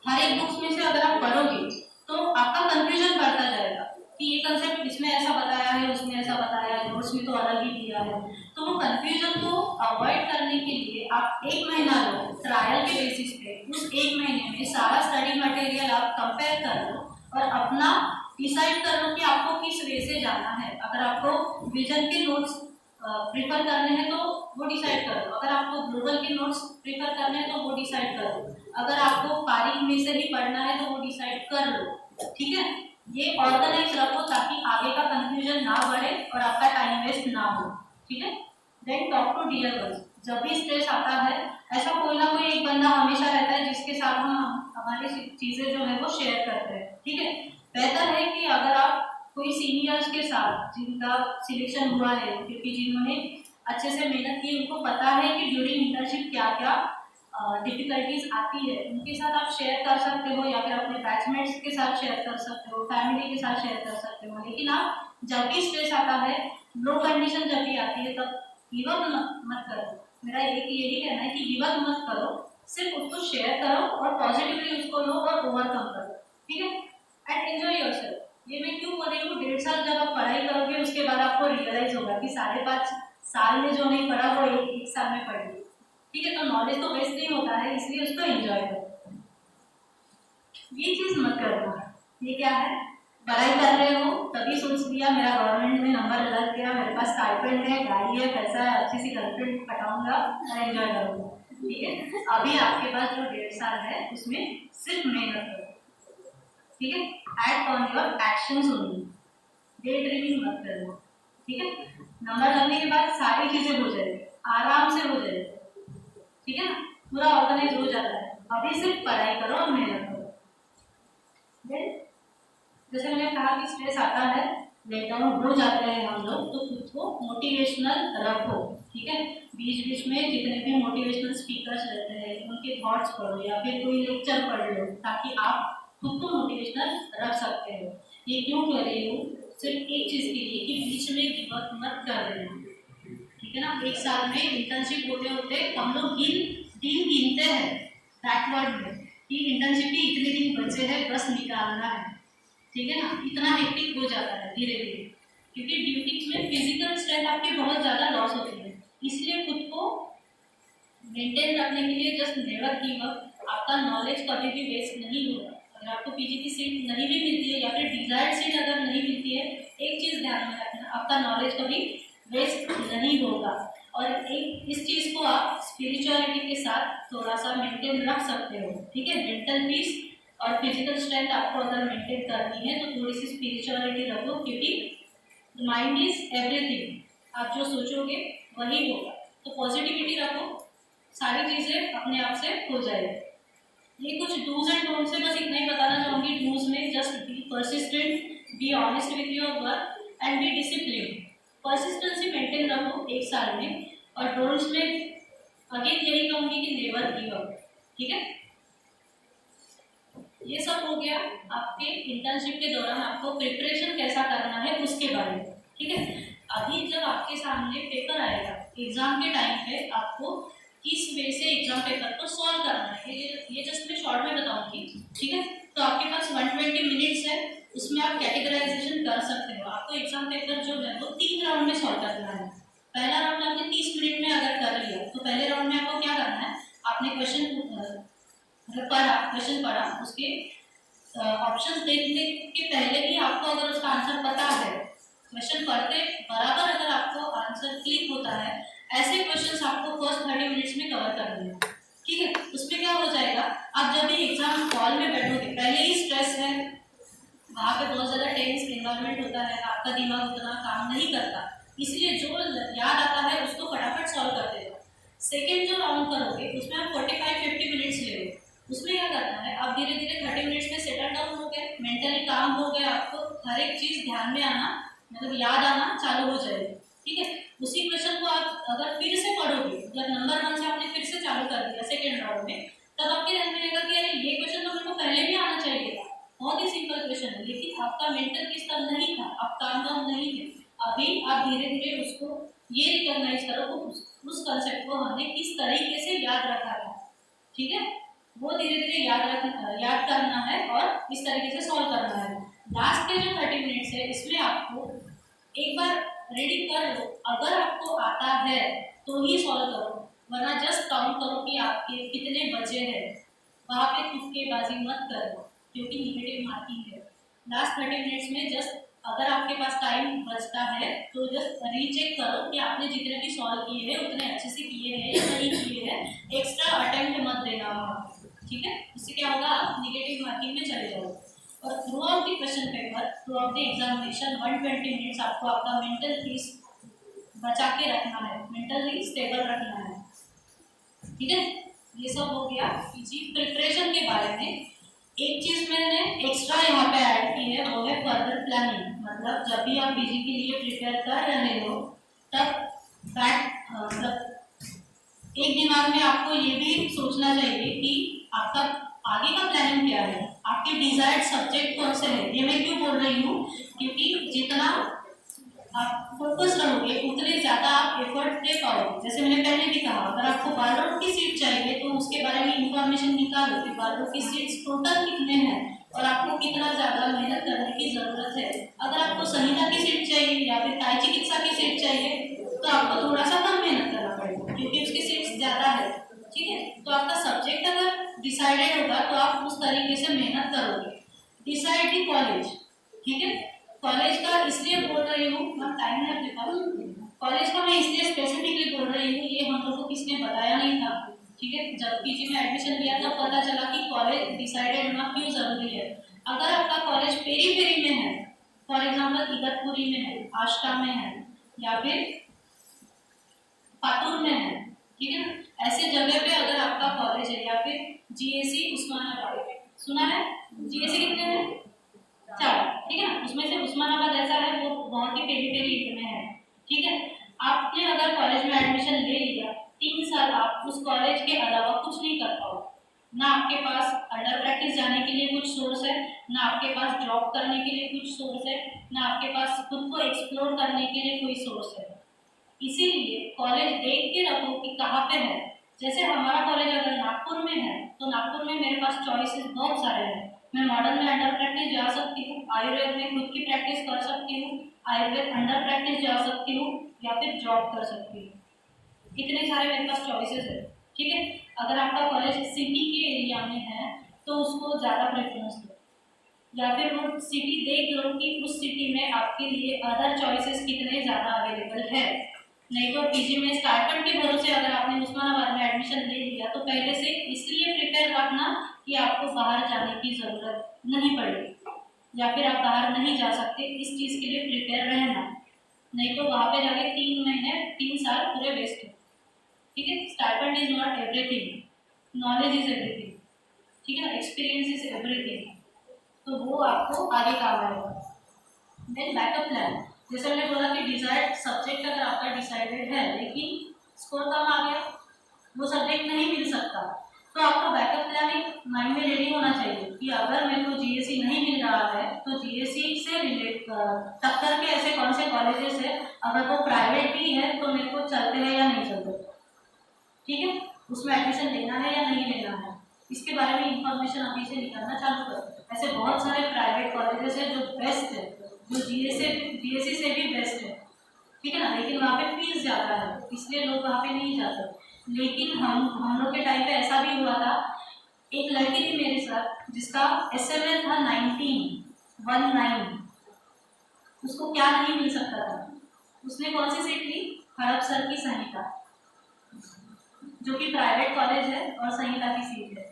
हर एक बुक्स में से अगर आप पढ़ोगे तो आपका कंफ्यूजन बढ़ता जाएगा कि ये कंसेप्ट इसमें ऐसा बताया है, उसमें ऐसा बताया है, नोट्स में तो अलग ही दिया है। तो वो कंफ्यूजन को अवॉइड करने के लिए आप 1 महीना लो, ट्रायल के बेसिस पे उस 1 महीने में सारा स्टडी मटेरियल आप कंपेयर कर लो और अपना डिसाइड कर लो कि आपको किस वे से जाना है। अगर आपको विजन के नोट्स प्रीफर करने हैं तो वो डिसाइड कर लो, अगर आपको ग्लोबल के नोट्स प्रीफर करने हैं तो वो डिसाइड कर लो, अगर आपको पारिक में से ही पढ़ना है तो वो डिसाइड कर लो, ठीक है। ये ऑर्गेनाइज रखो ताकि आगे का कंफ्यूजन ना बढ़े और आपका टाइम वेस्ट ना हो, ठीक है। Then talk to dear ones, जब भी स्ट्रेस आता है ऐसा कोई ना कोई एक बंदा हमेशा रहता है जिसके साथ हम हमारी चीजें जो है वो शेयर करते हैं, ठीक है। बेहतर है कि अगर आप कोई सीनियर्स के साथ जिनका सिलेक्शन हुआ है, क्योंकि जिन्होंने अच्छे से मेहनत की, उनको पता है कि ड्यूरिंग इंटर्नशिप क्या क्या डिफिकल्टीज आती है, उनके साथ आप शेयर कर सकते हो या फिर अपने बैचमेट्स के साथ शेयर कर सकते हो, फैमिली के साथ शेयर कर सकते हो। लेकिन आप जब भी स्ट्रेस आता है, लो कंडीशन जब भी आती है, तब गिव अप मत करो। मेरा यही कहना है कि गिव अप मत करो, सिर्फ उसको शेयर करो और पॉजिटिवली उसको लो और ओवरकम करो, ठीक है। एंड एंजॉय योरसेल्फ, ये मैं क्यों बोल रही हूँ, 1.5 साल जब आप पढ़ाई करोगे उसके बाद आपको रियलाइज होगा कि 5.5 साल में जो नहीं पढ़ा वो एक साल में पढ़ लिया, ठीक है। तो नॉलेज तो वेस्ट नहीं होता है, इसलिए उसको एंजॉय करो, ये चीज मत करना। ये क्या है, पढ़ाई कर रहे हो तभी सोच लिया मेरा गवर्नमेंट में नंबर लग गया, मेरे पास स्टाइपेंड है, गाड़ी है, पैसा है, अच्छी सी गर्लफ्रेंड पटाऊंगा और एंजॉय करूंगा। ठीक है, अभी आपके पास जो 1.5 साल है उसमें सिर्फ मेहनत करो। ठीक है, act on your actions only, day dreaming मत करो। ठीक है, नंबर लगने के बाद सारी चीजें हो जाएगी, आराम से हो जाएगी। ठीक है ना, पूरा ऑर्गेनाइज हो जाता है। अभी सिर्फ पढ़ाई करो और मेहनत करो। जैसे मैंने कहा कि स्ट्रेस आता है, ब्रेकडाउन हो जाते हैं हम लोग, तो खुद को मोटिवेशनल रखो। ठीक है, बीच बीच में जितने भी मोटिवेशनल स्पीकर्स रहते हैं उनके थॉट्स पढ़ो या फिर कोई लेक्चर पढ़ लो, ताकि आप खुद को मोटिवेशनल रख सकते हो। ये क्यों कह रही हूँ, सिर्फ एक चीज़ के लिए कि बीच में गिव अप मत कर देना। ठीक है ना, 1 साल में इंटर्नशिप होते होते हम लोग दिन गिनते हैं बैकवर्ड में कि इंटर्नशिप के इतने दिन बचे हैं, बस निकालना है। ठीक है ना, इतना हेक्टिक हो जाता है धीरे धीरे, क्योंकि ड्यूटी में फिजिकल स्ट्रेंथ आपकी बहुत ज़्यादा लॉस होती है। इसलिए खुद को मेंटेन रखने के लिए जस्ट नेवर गिव अप। आपका नॉलेज कभी भी वेस्ट नहीं होगा। अगर आपको पीजी की सीट नहीं भी मिलती है या फिर डिजायर्ड सीट अगर नहीं मिलती है, एक चीज़ ध्यान में रखना, आपका नॉलेज कभी वेस्ट नहीं होगा। और एक इस चीज़ को आप स्पिरिचुअलिटी के साथ थोड़ा सा मेंटेन रख सकते हो। ठीक है, मेंटल पीस और फिजिकल स्ट्रेंथ आपको अगर मेंटेन करनी है तो थोड़ी सी स्पिरिचुअलिटी रखो, क्योंकि माइंड इज एवरीथिंग। आप जो सोचोगे वही होगा, तो पॉजिटिविटी रखो, सारी चीज़ें अपने आप से हो जाएगी। ये कुछ डूज एंड डोंट्स है, बस इतना ही बताना चाहूँगी। डूज में just be persistent, be honest with your work and be discipline. Persistency maintain रखो 1 साल में। और डोंट्स में अगेन यही कहूँगी कि नेवर गिव अप। ठीक है, ये सब हो गया आपके इंटर्नशिप के दौरान आपको प्रिपरेशन कैसा करना है उसके बारे में। ठीक है, अभी जब आपके सामने पेपर आएगा एग्जाम के टाइम पे, आपको किस वे से एग्जाम पेपर को सॉल्व करना है ये जस्ट मैं शॉर्ट में बताऊंगी। ठीक है, तो आपके पास 120 मिनट्स है, उसमें आप कैटेगराइजेशन कर सकते हो। आपको एग्जाम पेपर जो है वो 3 राउंड में सॉल्व करना है। पहला राउंड आपने 30 मिनट में अगर कर लिया तो पहले राउंड में आपको क्या करना है, आपने क्वेश्चन पढ़ा, उसके ऑप्शंस देखने के पहले ही आपको अगर उसका आंसर पता है, क्वेश्चन पढ़ते बराबर अगर आपको आंसर क्लिक होता है, ऐसे क्वेश्चंस आपको फर्स्ट 30 मिनट्स में कवर करने हैं। ठीक है, उसमें क्या हो जाएगा, आप जब भी एग्जाम हॉल में बैठोगे, पहले ही स्ट्रेस है, वहाँ पे बहुत ज़्यादा टेंस एनवायरनमेंट होता है, आपका दिमाग उतना काम नहीं करता, इसलिए जो याद आता है उसको फटाफट सॉल्व कर देगा। सेकेंड जो राउंड करोगे उसमें आप 45-50 मिनट्स ले लो। उसमें क्या करना है, आप धीरे धीरे 30 मिनट्स में सेटल डाउन हो गए, मेंटली काम हो गए, आपको हर एक चीज़ ध्यान में आना, मतलब याद आना चालू हो जाएगी। ठीक है, उसी क्वेश्चन को आप अगर फिर से पढ़ोगे, जब नंबर 1 से आपने फिर से चालू कर दिया सेकेंड राउंड में, तब आपके ध्यान में आएगा कि अरे ये क्वेश्चन तो मेरे को पहले भी आना चाहिए था, बहुत ही सिंपल क्वेश्चन है, लेकिन आपका मेंटल पीस तब नहीं था, आप काम डाउन नहीं थे। अभी आप धीरे धीरे उसको ये रिकॉग्नाइज करो कि उस कंसेप्ट को हमने किस तरीके से याद रखा था। ठीक है, वो धीरे धीरे याद करना है और इस तरीके से सॉल्व करना है। लास्ट के जो 30 मिनट्स है इसमें आपको एक बार रेडी कर लो, अगर आपको आता है तो ही सॉल्व करो, वरना जस्ट काउंट करो कि आपके कितने बचे हैं, वहाँ पे तुक्केबाजी मत करो, क्योंकि निगेटिव मार्किंग है। लास्ट 30 मिनट्स में जस्ट अगर आपके पास टाइम बचता है तो जस्ट रीचेक करो कि आपने जितने भी सॉल्व किए हैं उतने अच्छे से किए हैं या नहीं किए हैं, एक्स्ट्रा अटेम्प्ट मत देना वहाँ। ठीक है, इससे क्या होगा, आप निगेटिव मार्किंग में चले जाओ। और through out the question paper, through out the examination 120 minutes आपको आपका मेंटल पीस बचा के रखना है, मेंटली स्टेबल रखना है। ठीक है, ये सब हो गया पीजी प्रिपरेशन के बारे में। एक चीज़ मैंने एक्स्ट्रा यहाँ पे ऐड की है, वो है फर्दर प्लानिंग। मतलब जब भी आप पीजी के लिए प्रिपेयर कर रहे हो तब मतलब एक दिमाग में आपको ये भी सोचना चाहिए कि आपका आगे का प्लानिंग क्या है, आपके डिजायर्ड सब्जेक्ट कौन से है। ये मैं क्यों बोल रही हूँ, क्योंकि जितना आप फोकस रहोगे उतने ज़्यादा आप एफर्ट दे पाओगे। जैसे मैंने पहले भी कहा, अगर आपको बारह की सीट चाहिए तो उसके बारे में इंफॉर्मेशन निकालो कि बारह की सीट्स टोटल कितने हैं और आपको कितना ज़्यादा मेहनत करने की ज़रूरत है। अगर आपको संहिता की सीट चाहिए या फिर काय चिकित्सा की सीट चाहिए तो आपको थोड़ा सा कम मेहनत करना पड़ेगा, क्योंकि उसकी सीट्स ज़्यादा है। ठीक है, तो आपका सब्जेक्ट अगर डिसाइडेड होगा तो आप उस तरीके से मेहनत करोगे। डिसाइड द कॉलेज, ठीक है। कॉलेज का इसलिए बोल रही हूँ, मैम टाइम है आपके पास? कॉलेज का मैं इसलिए स्पेसिफिकली बोल रही हूँ, ये हम लोग को किसने बताया नहीं था, ठीक है। जब पीजी में एडमिशन लिया तब पता चला कि कॉलेज डिसाइडेड होना क्यों जरूरी है। अगर आपका कॉलेज पेरी पेरी में है, फॉर एग्जाम्पल इगतपुरी में है, आष्टा में है, या फिर पातुर में है, ठीक है ना, ऐसे जगह पे अगर आपका कॉलेज है, या फिर जीएसी उस्मानाबाद, सुना है जीएसी कितने हैं? 4, ठीक है ना, उसमें से उस्मानाबाद ऐसा है वो बहुत ही पेरी पेरी में है, ठीक है। आपने अगर कॉलेज में एडमिशन ले लिया, 3 साल आप उस कॉलेज के अलावा कुछ नहीं कर पाओ, ना आपके पास अंडर प्रैक्टिस जाने के लिए कुछ सोर्स है, ना आपके पास जॉब करने के लिए कुछ सोर्स है, ना आपके पास खुद को एक्सप्लोर करने के लिए कोई सोर्स है। इसीलिए कॉलेज देख के रखो कि कहाँ पे है। जैसे हमारा कॉलेज अगर नागपुर में है, तो नागपुर में मेरे पास चॉइसेस बहुत सारे हैं। मैं मॉडर्न में अंडर प्रैक्टिस जा सकती हूँ, आयुर्वेद में खुद की प्रैक्टिस कर सकती हूँ, आयुर्वेद अंडर प्रैक्टिस जा सकती हूँ, या फिर जॉब कर सकती हूँ। इतने सारे मेरे पास चॉइसेस है, ठीक है। अगर आपका कॉलेज सिटी के एरिया में है तो उसको ज़्यादा प्रेफरेंस दो, या फिर वो सिटी देख लो कि उस सिटी में आपके लिए अदर चॉइसेस कितने ज़्यादा अवेलेबल है। नहीं तो पीजी में स्टार्टअप के भरोसे अगर आपने उस्मानाबाद में एडमिशन ले लिया तो पहले से इसलिए प्रिपेयर रखना कि आपको बाहर जाने की ज़रूरत नहीं पड़ेगी, या फिर आप बाहर नहीं जा सकते, इस चीज़ के लिए प्रिपेयर रहना। नहीं तो वहाँ पे जाके 3 महीने 3 साल पूरे वेस्ट है, ठीक है। Stipend is not everything, knowledge is everything, ठीक है ना, एक्सपीरियंस इज एवरीथिंग, तो वो आपको आगे काम आएगा। देन बैकअप प्लान, जैसे मैंने बोला कि डिजायर्ड सब्जेक्ट अगर आपका डिसाइडेड है लेकिन स्कोर कम आ गया, वो सब्जेक्ट नहीं मिल सकता, तो आपको बैकअप प्लान एक माइंड में रेडी होना चाहिए कि अगर मेरे को जीएससी नहीं मिल रहा है तो जीएससी से रिलेट टक्कर के ऐसे कौन से कॉलेजेस है, अगर वो प्राइवेट भी है तो मेरे को चलते हैं या नहीं चलते, ठीक है, उसमें एडमिशन लेना है या नहीं लेना है, इसके बारे में इंफॉर्मेशन अभी से निकालना चालू करो। ऐसे बहुत सारे प्राइवेट कॉलेजेस हैं जो बेस्ट है, जो जीएससी से भी बेस्ट है, ठीक है ना, लेकिन वहाँ पे फीस ज़्यादा है इसलिए लोग वहाँ पे नहीं जाते। लेकिन हम लोग के टाइम पे ऐसा भी हुआ था, एक लड़की थी मेरे साथ जिसका SML था 19, उसको क्या नहीं मिल सकता था, उसने कौन सी सीट ली? हड़प सर की संहिता, जो कि प्राइवेट कॉलेज है और संहिता की सीट है,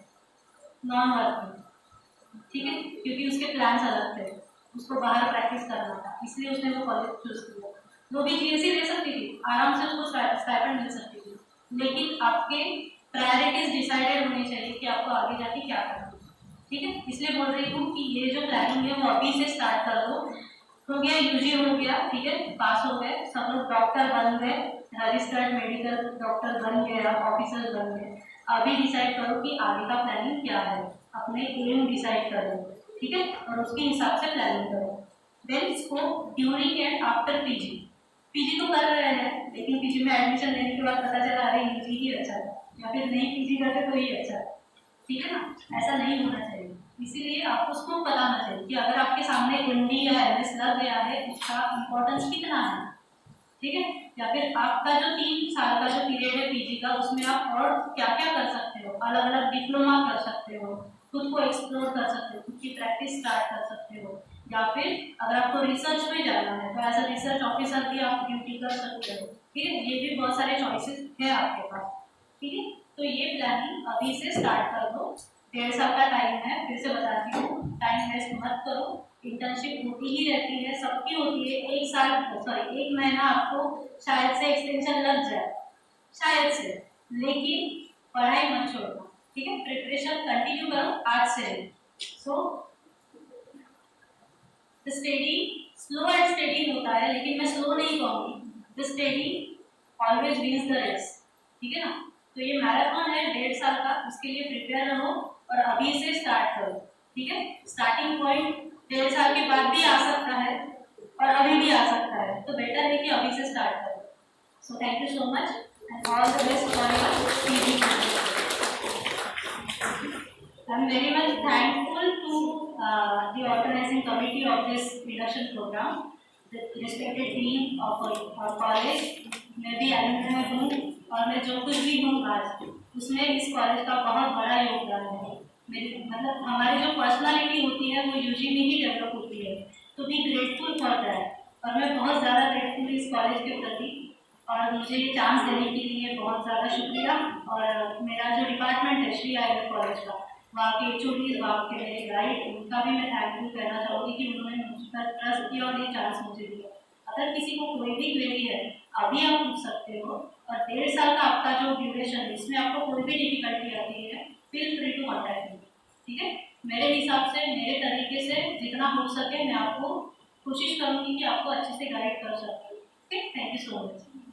नॉन वर्किंग, ठीक है, क्योंकि उसके प्लान्स अलग थे, उसको बाहर प्रैक्टिस करना था, इसलिए उसने वो कॉलेज चूज किया। वो भी जीएससी ले सकती थी, आराम से उसको स्टाइपेंड मिल सकती थी, लेकिन आपके प्रायोरिटीज डिसाइडेड होनी चाहिए कि आपको आगे जाके क्या करना है, ठीक है। इसलिए बोल रही हूँ कि ये जो प्लानिंग है वो अभी से स्टार्ट कर दो। हो गया यूजी हो गया, ठीक है, पास हो गए, सब लोग डॉक्टर बन गए, रजिस्टर्ड मेडिकल डॉक्टर बन गए, ऑफिसर बन गए, अभी डिसाइड करो कि आगे का प्लानिंग क्या है, अपने एम डिसाइड करो, ठीक है, और उसके हिसाब से प्लानिंग करो। Then scope during and after PG, PG तो कर रहे हैं लेकिन पीजी में एडमिशन लेने के बाद पता चला अरे यूजी ही अच्छा है, या फिर नहीं पीजी करते तो ही अच्छा है, ठीक है ना, ऐसा नहीं होना चाहिए। इसीलिए आपको उसको पता होना चाहिए कि अगर आपके सामने एमडी या एमएस लग गया है उसका इम्पोर्टेंस कितना है, ठीक है, या फिर आपका जो 3 साल का जो पीरियड है पीजी का उसमें आप और क्या क्या कर सकते हो, अलग अलग डिप्लोमा कर सकते हो, खुद को एक्सप्लोर कर सकते हो, खुद की प्रैक्टिस स्टार्ट कर सकते हो, या फिर अगर आपको रिसर्च में जाना है तो एज अ रिसर्च ऑफिसर भी आप ड्यूटी कर सकते हो, ठीक है, ये भी बहुत सारे चॉइसेस है आपके पास, ठीक है। तो ये प्लानिंग अभी से स्टार्ट कर दो, 1.5 साल का टाइम है, फिर से बताती हूँ, टाइम वेस्ट मत करो, इंटर्नशिप होती ही रहती है, सबकी होती है, 1 साल सॉरी 1 महीना आपको शायद से एक्सटेंशन लग जाए, शायद से, लेकिन पढ़ाई मत छोड़ो, ठीक है, प्रिपरेशन कंटिन्यू करो आज से। So study slow and study होता है, लेकिन मैं स्लो नहीं कहूँगी, the study always wins the race, ठीक है ना। तो ये मैराथन है 1.5 साल का, उसके लिए प्रिपेयर रहो और अभी से स्टार्ट करो, ठीक है। स्टार्टिंग पॉइंट 1.5 साल के बाद भी आ सकता है और अभी भी आ सकता है, तो बेटर है कि अभी से स्टार्ट करो। So thank you so much and all the best for your PG. I am very much thankful to the organizing committee of this induction program, the respected dean of our college। मैं भी आनंद में हूँ और मैं जो कुछ भी हूँ आज उसमें इस कॉलेज का बहुत बड़ा योगदान है। मेरी मतलब हमारी जो पर्सनालिटी होती है वो यूजी में ही डेवलप होती है, to be grateful for that. और मैं बहुत ज़्यादा ग्रेटफुल इस कॉलेज के प्रति, और मुझे ये चांस देने के लिए बहुत ज़्यादा शुक्रिया। और मेरा जो डिपार्टमेंट है श्री आयुर्वेद कॉलेज का, वहाँ के एचओडी, वहाँ के मेरे गाइड, उनका भी मैं थैंक यू कहना चाहूँगी कि उन्होंने मुझ पर ट्रस्ट किया और ये चांस मुझे दिया। अगर किसी को कोई भी क्वेरी है अभी आप पूछ सकते हो, और 1.5 साल का आपका जो ड्यूरेशन है इसमें आपको कोई भी डिफिकल्टी आती है, feel free to contact me. ठीक है, मेरे हिसाब से, मेरे तरीके से जितना हो सके मैं आपको कोशिश करूँगी कि आपको अच्छे से गाइड कर सकूँ। ठीक, थैंक यू सो मच।